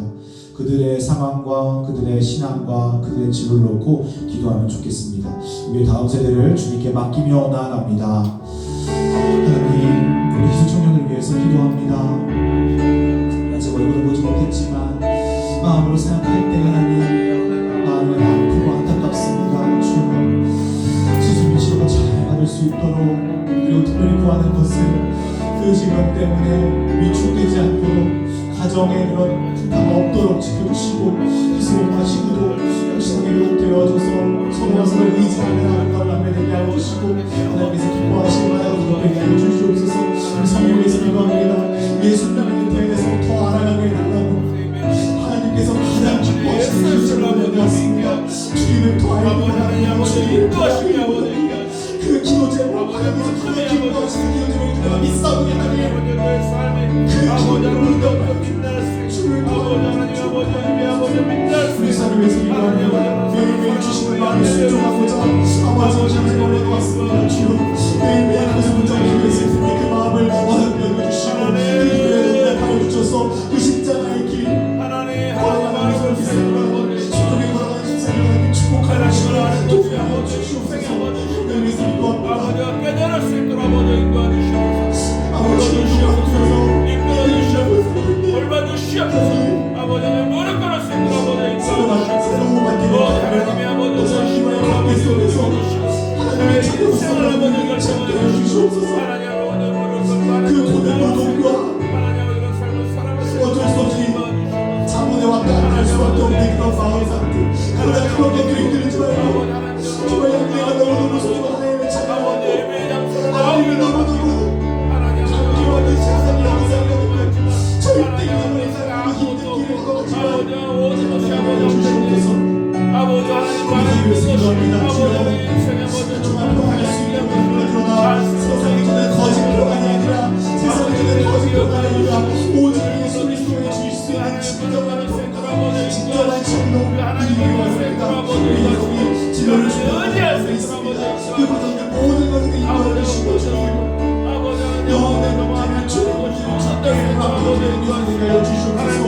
그들의 상황과 그들의 신앙과 그들의 진로를 놓고 기도하면 좋겠습니다. 우리 다음 세대를 주님께 맡기며 나아갑니다. 하나님, 우리 희수 청년을 위해서 기도합니다. 아직 얼굴을 보지 못했지만 마음으로 생각할 때 하나님, 마음은 아프고 안타깝습니다. 주여, 수술비 치료가 잘 받을 수 있도록, 그리고 특별히 구하는 것은 그 질병 때문에 위축되지 않도록, 가정에 그런 풍파가 없도록 지켜주시고, 희소와 친구도 역시 회복되어져서 서로가 서로 의지하는 아름다운 남매되게 하여 주시고, 하나님께서 기뻐하시는 하나님 되게 하여 주시옵소서. 우리 성령께서 기도합니다. 예수님의 대해서 더 알아가게 해달라고, 하나님께서 가장 기뻐하시는 주제로 되었습니다. 주님을 더 알고 하나님, 주님을 더 알고 그 기도 제목, 하나님께서 가장 기뻐하시는 기도 제목, 내가 믿사오니 하나님, 그 기도를 우리가 주를 더 우리 삶을 위해서 기도합니다. 매일매일 주시는 말을 순종하고자 아버지 장세를 올려놓았습니다. 주여, 매일매일 그 성장을 위해서 그 마음을 어렵게 해주시고, 그 교회를 응답하여 주셔서 그 십자가의 길 걸어가는 것을 믿습니다. 주님이 걸어가는 십자가를 축복하여 주시고 도우하여 주시옵소서. 늘 위해서 기도합니다. 아버지 인도하옵소서. 아버지는 무릎 꿇을 수 있도록 새로운 말씀을 어떤 희망의 관계 속에서 하나님의 자녀로서 하나님을 찾게 해주시옵소서. 그 어떻게 하여 주시옵소서.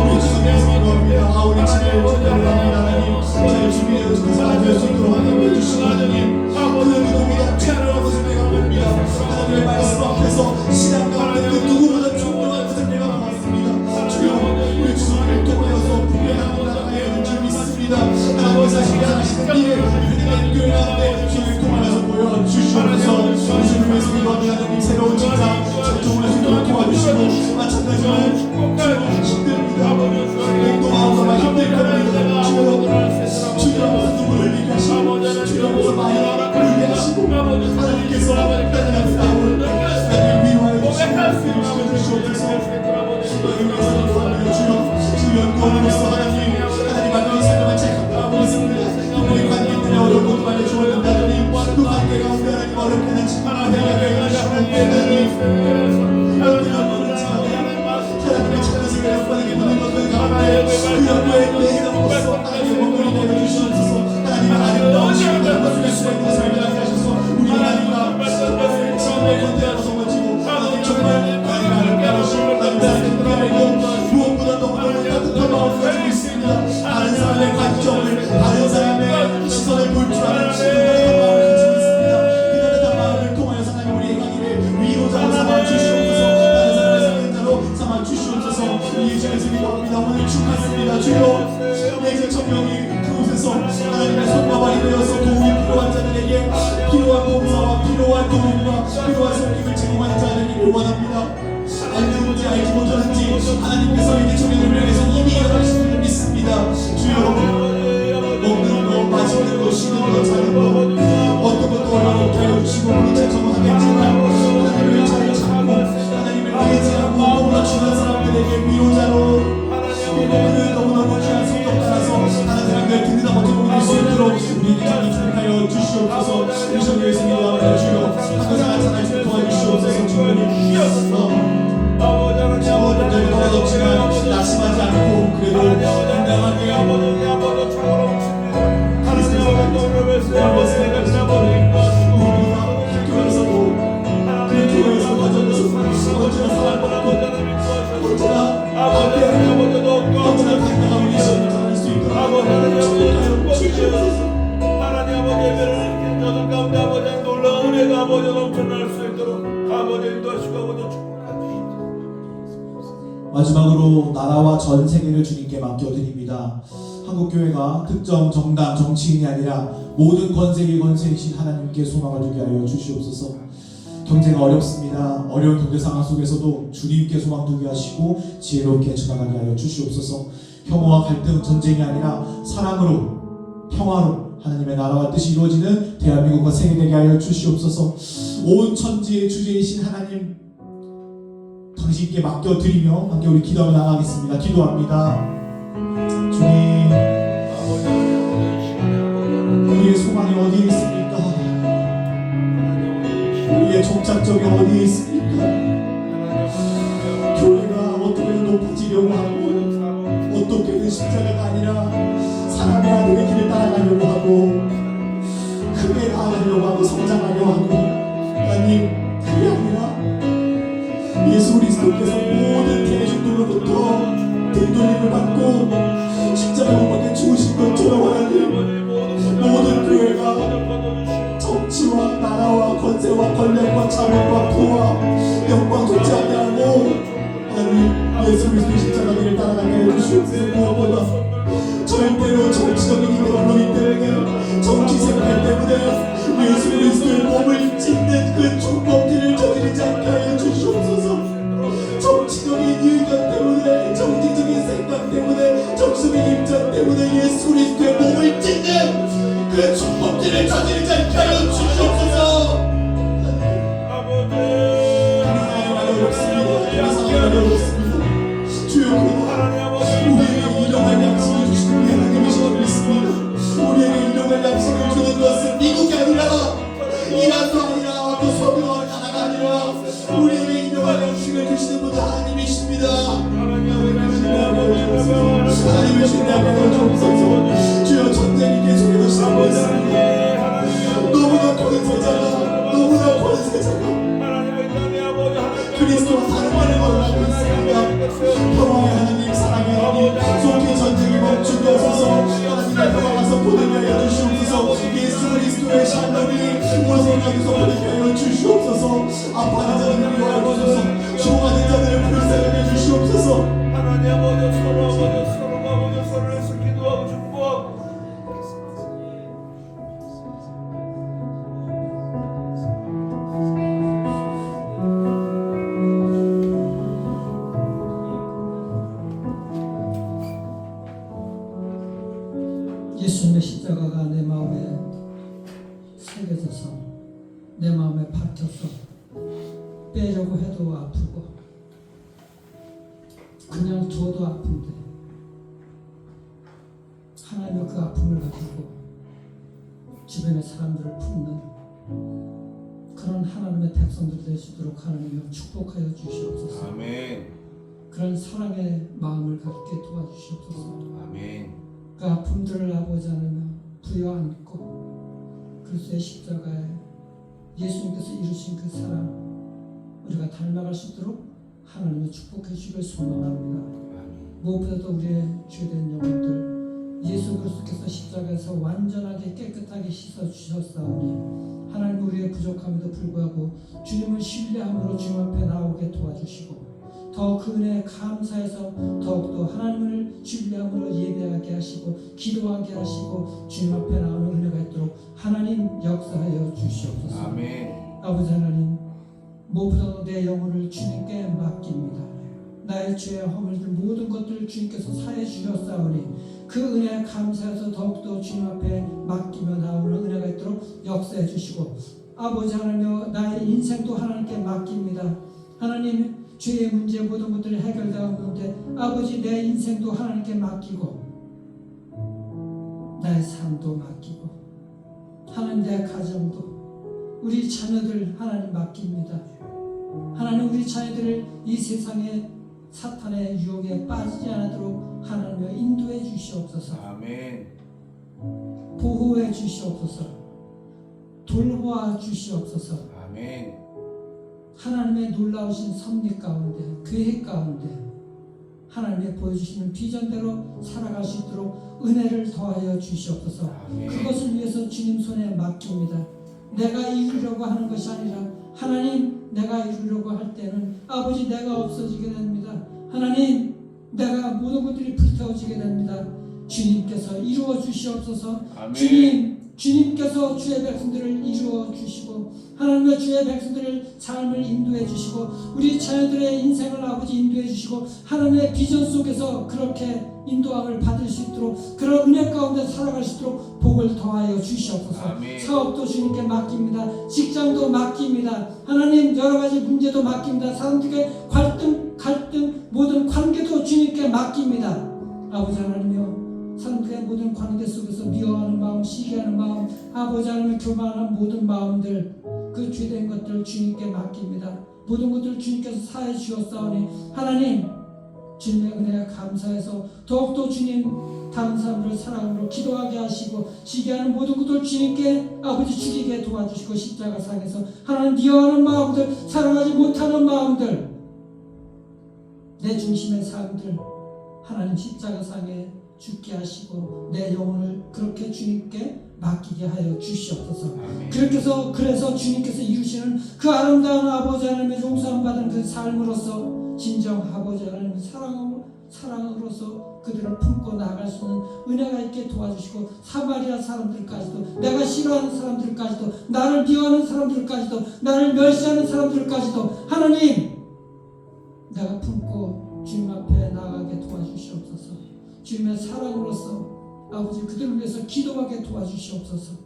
우리 주님께서 기도합니다. 우리 집에 주님을 하나님 잘 준비되어 주셔서 안될 수 있도록 하나님 주시고 하나님 그 누구보다 최선을 것을 내가 봅니다. 하나님의 말씀 앞에서 신앙 가운데 그 누구보다 존경한 것을 내가 보았습니다. 주여 우리 주님을 통하여서 부패하고 나아가야 줄 믿습니다. 하나님 자신이 하시는 일을 그들의 교회 가운데 주님을 통하여서 보여주시옵소서. 우리 주님의 성도하는 하나님 새로운 직장 전통을 주님을 도와주시고 마찬가지로 힘듭니다. 행동하고서만 힘들 겁니다. 주여 눈물을 흘리게 하시고 주여 많이 울게 하시고 하나님께서 하나님 나올 하나님 위로하여 주시옵소서. 주여 구원으로서 하나님 만나는 삶을 잘 감당하고 있습니다. 우리 관계들의 어려운 것도 많이 주었는데 하나님 그 관계 가운데 하나님 어렵게는 친구나 대학에 가시고 하나님 하나님의 착한 생각을 영광에게 보는 것들 가운데 그 영광의 내 행함으로써 하나님의 목소리 내려주시옵소서. 하나님의 아름다운 시간을 거슬릴 수 있는 삶을 하게 하셔서 우리 하나님과 지금의 건대하고 성원지고 하나님 정말 하나님 아름다우시고 하나님 사랑을 알고 무엇보다 너무너무 따뜻한 마음을 가지고 있습니다. 다른 사람의 관점을 다른 사람의 시선을 볼 줄 아는 따뜻한 마음을 가지고 있습니다. 그 따뜻한 마음을 통하여서 하나님 우리의 가기를 위로자로 삼아 주시옵소서. 다른 사람의 상대자로 삼아 주시옵소서. 우리 예수님에서 기도합니다. 오늘 축하합니다. 주여 내게 천명이 그곳에서 하나님의 손과 발이 되어서 도움이 필요한 자들에게 필요한 봉사와 필요한 도움과 필요한 섬김을 제공하는 자들에게 원합니다. 알는지 알지 못하는지 하나님께서 이제 청년을 위해서 이미 일어나신 줄 믿습니다. 주여 먹는 거, 마시는 거, 쉬는 거, 자는 거 어떤 것도 어려움게 하여 주시고 우리 죄송하겠지만 하나님을 잘 찾고 하나님을 의지하고 너무나 주는 사람들에게 위로자로 그리고 너무너무 귀한 성격 따라서 다른 사람들 든든한 버텨보게 될 수 있도록 우리에게 잘 인생하여 주시옵소서. 우리 성교의 승리와 주여 항상 잘할 수 있도록 도와주시옵소서. 주님 주님들 떨어졌지만 낙심하지 않고 그래도 당당하게 학교에서도 그 교회에서 가정에서 언제나 사랑받고 언제나 앞에 언제나 당당한 우리 신을 전할 수 있도록 축복하여 주시옵소서. 하나님 아버지 예배를 이렇게 저들 가운데 아버지 놀라운 은혜가 아버지 넘쳐날 수 있도록 아버지 인도하시고 아버지 축복하시옵소서. 마지막으로 나라와 전 세계를 주님께 맡겨드립니다. 한국교회가 특정 정당 정치인이 아니라 모든 권세의 권세이신 하나님께 소망을 두게 하여 주시옵소서. 경제가 어렵습니다. 어려운 경제 상황 속에서도 주님께 소망 두게 하시고 지혜롭게 전화가게 하여 주시옵소서. 혐오와 갈등, 전쟁이 아니라 사랑으로 평화로 하나님의 나라와 뜻이 이루어지는 대한민국과 세계되게 하여 주시옵소서. 온 천지의 주제이신 하나님 당신께 맡겨드리며 함께 우리 기도하며 나가겠습니다. 기도합니다. 주님, 우리의 소망이 어디에 있습니까? 우리의 종착점이 어디에 있습니까? 교회가 어떻게든 높아지려고 하고 어떻게든 십자가가 아니라 사람의 아들의 길을 따라가려고 하고 크게 나아가려고 하고 성장하려고 하고 하나님 그게 아니라 예수 그리스도께서 모든 대중들로부터 대돌림을 받고 십자가 못 박혀 죽으신 것처럼 하나님 모든 교회가 정치와 나라와 권세와 권력과 자본과 부와 영광 좋지 아니하고 하나님 예수 그리스도의 십자가 길을 따라가게 해주시옵소서. 무엇보다 절대로 정치적인 이데올로기 때문에 정치 생활 때문에 예수 그리스도의 몸을 찢는 그 중범죄를 저지르지 않게 하여 주시옵소서. 정치적인 의견 때문에 정치적인 생각 때문에 정치적인 입장 때문에 예수 그리스도의 몸을 찢는 그 중범죄를 저지르지 않게 하여 주시옵소서. 어렵습니다. 주여 우리에게 일용할 양식을 주시는 우리 하나님이신 믿습니다. 우리에게 일용할 양식을 주는 것은 미국이 아니라 이란도 아니라 또 서구와 나라가 아니라 우리에게 일용할 양식을 주시는 분 하나님이십니다. 하나님을 신뢰하며 주옵소서. 주여 전쟁이 계속해서 시작하고 있습니다. 너무나 권세자가 그리스도와 다른 말을 원하고 있습니다. 십자가가 내 마음에 새겨져서 내 마음에 박혀서 빼려고 해도 아프고 그냥 둬도 아픈데 하나님의 그 아픔을 가지고 주변의 사람들을 품는 그런 하나님의 백성들 되시도록 하나님이여 축복하여 주시옵소서. 아멘. 그런 사랑의 마음을 갖게 도와주시옵소서. 아멘. 그 아픔들을 아버지 하나님여 부여안고 그리스도의 십자가에 예수님께서 이루신 그 사랑 우리가 닮아갈 수 있도록 하나님의 축복해 주시길 소망합니다. 아멘. 무엇보다도 우리의 죄된 영혼들 예수 그리스도께서 십자가에서 완전하게 깨끗하게 씻어 주셨사오니 하나님 우리의 부족함에도 불구하고 주님을 신뢰함으로 주님 앞에 나오게 도와주시고 더 그 은혜에 감사해서 더욱더 하나님을 신뢰함으로 예배하게 하시고 기도하게 하시고 주님 앞에 나오는 은혜가 있도록 하나님 역사하여 주시옵소서. 아멘. 아버지 하나님 무엇보다도 내 영혼을 주님께 맡깁니다. 나의 죄와 허물들 모든 것들을 주님께서 사해 주셨사오니 그 은혜에 감사해서 더욱더 주님 앞에 맡기며 나오는 은혜가 있도록 역사해 주시고 아버지 하나님여 나의 인생도 하나님께 맡깁니다. 하나님 죄의 문제 모든 것들이 해결되었는데 아버지 내 인생도 하나님께 맡기고 나의 삶도 맡기고 하나님 내 가정도 우리 자녀들 하나님 맡깁니다. 하나님 우리 자녀들을 이 세상에 사탄의 유혹에 빠지지 않도록 하나님여 인도해 주시옵소서. 아멘. 보호해 주시옵소서. 돌보아 주시옵소서. 아멘. 하나님의 놀라우신 섭리 가운데 계획 가운데 하나님의 보여주시는 비전대로 살아갈 수 있도록 은혜를 더하여 주시옵소서. 아멘. 그것을 위해서 주님 손에 맡깁니다. 내가 이루려고 하는 것이 아니라 하나님 내가 이루려고 할 때는 아버지 내가 없어지게 됩니다. 하나님 내가 모든 것들이 불태워지게 됩니다. 주님께서 이루어 주시옵소서. 아멘. 주님께서 주의 백성들을 이루어 주시고 하나님의 주의 백성들을 삶을 인도해 주시고 우리 자녀들의 인생을 아버지 인도해 주시고 하나님의 비전 속에서 그렇게 인도함을 받을 수 있도록 그런 은혜 가운데 살아갈 수 있도록 복을 더하여 주시옵소서. 아멘. 사업도 주님께 맡깁니다. 직장도 맡깁니다. 하나님 여러 가지 문제도 맡깁니다. 사람들에게 갈등 모든 관계도 주님께 맡깁니다. 아버지 하나님이여 사람들의 모든 관계 속에서 미워하는 마음, 시기하는 마음, 아버지 하나님의 교만한 모든 마음들 그 죄된 것들 주님께 맡깁니다. 모든 것들을 주님께서 사해 주셨사오니 하나님 주님의 은혜에 감사해서 더욱더 주님 다른 사람들을 사랑으로 기도하게 하시고 시기하는 모든 것들 주님께 아버지 죽이게 도와주시고 십자가상에서 하나님 미워하는 마음들 사랑하지 못하는 마음들 내 중심의 삶들 하나님 십자가상에 죽게 하시고 내 영혼을 그렇게 주님께 맡기게 하여 주시옵소서. 아멘. 그래서 주님께서 이루시는 그 아름다운 아버지 하나님의 용서받은 그 삶으로서 진정 아버지 하나님의 사랑으로서 그들을 품고 나아갈 수 있는 은혜가 있게 도와주시고 사마리아 사람들까지도 내가 싫어하는 사람들까지도 나를 미워하는 사람들까지도 나를 멸시하는 사람들까지도 하나님 내가 품고 주님 앞에 나아가게 도와주시옵소서. 주님의 사랑으로서 아버지 그들을 위해서 기도하게 도와주시옵소서.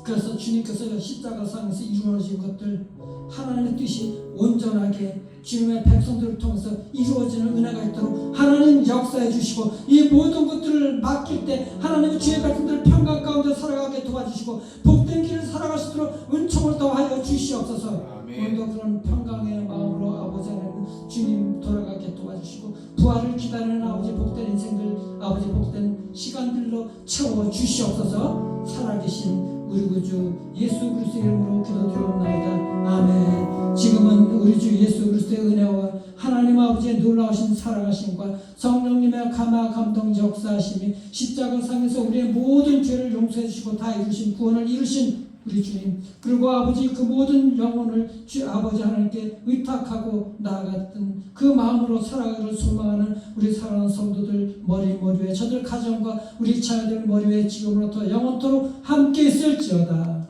그래서 주님께서 십자가상에서 이루어진 것들 하나님의 뜻이 온전하게 주님의 백성들을 통해서 이루어지는 은혜가 있도록 하나님 역사해 주시고 이 모든 것들을 맡길 때 하나님의 주의 백성들 평강 가운데 살아가게 도와주시고 복된 길을 살아갈 수 있도록 은총을 더하여 주시옵소서. 오늘도 그런 평강의 마음으로 아버지 하나님 주님 돌아가게 도와주시고 부활을 기다리는 아버지 복된 인생들 아버지 복된 시간들로 채워 주시옵소서. 살아계신 우리 구주 예수 그리스도의 이름으로 기도드리옵나이다. 아멘. 지금은 우리 주 예수 그리스도의 은혜와 하나님 아버지의 놀라우신 사랑하심과 성령님의 감화 감동 역사하심이 십자가상에서 우리의 모든 죄를 용서해 주시고 다 이루신 구원을 이루신 우리 주님 그리고 아버지 그 모든 영혼을 주 아버지 하나님께 의탁하고 나아갔던 그 마음으로 살아가기를 소망하는 우리 사랑하는 성도들 머리 위에 저들 가정과 우리 자녀들 머리 위에 지금으로부터 영원토록 함께 있을지어다.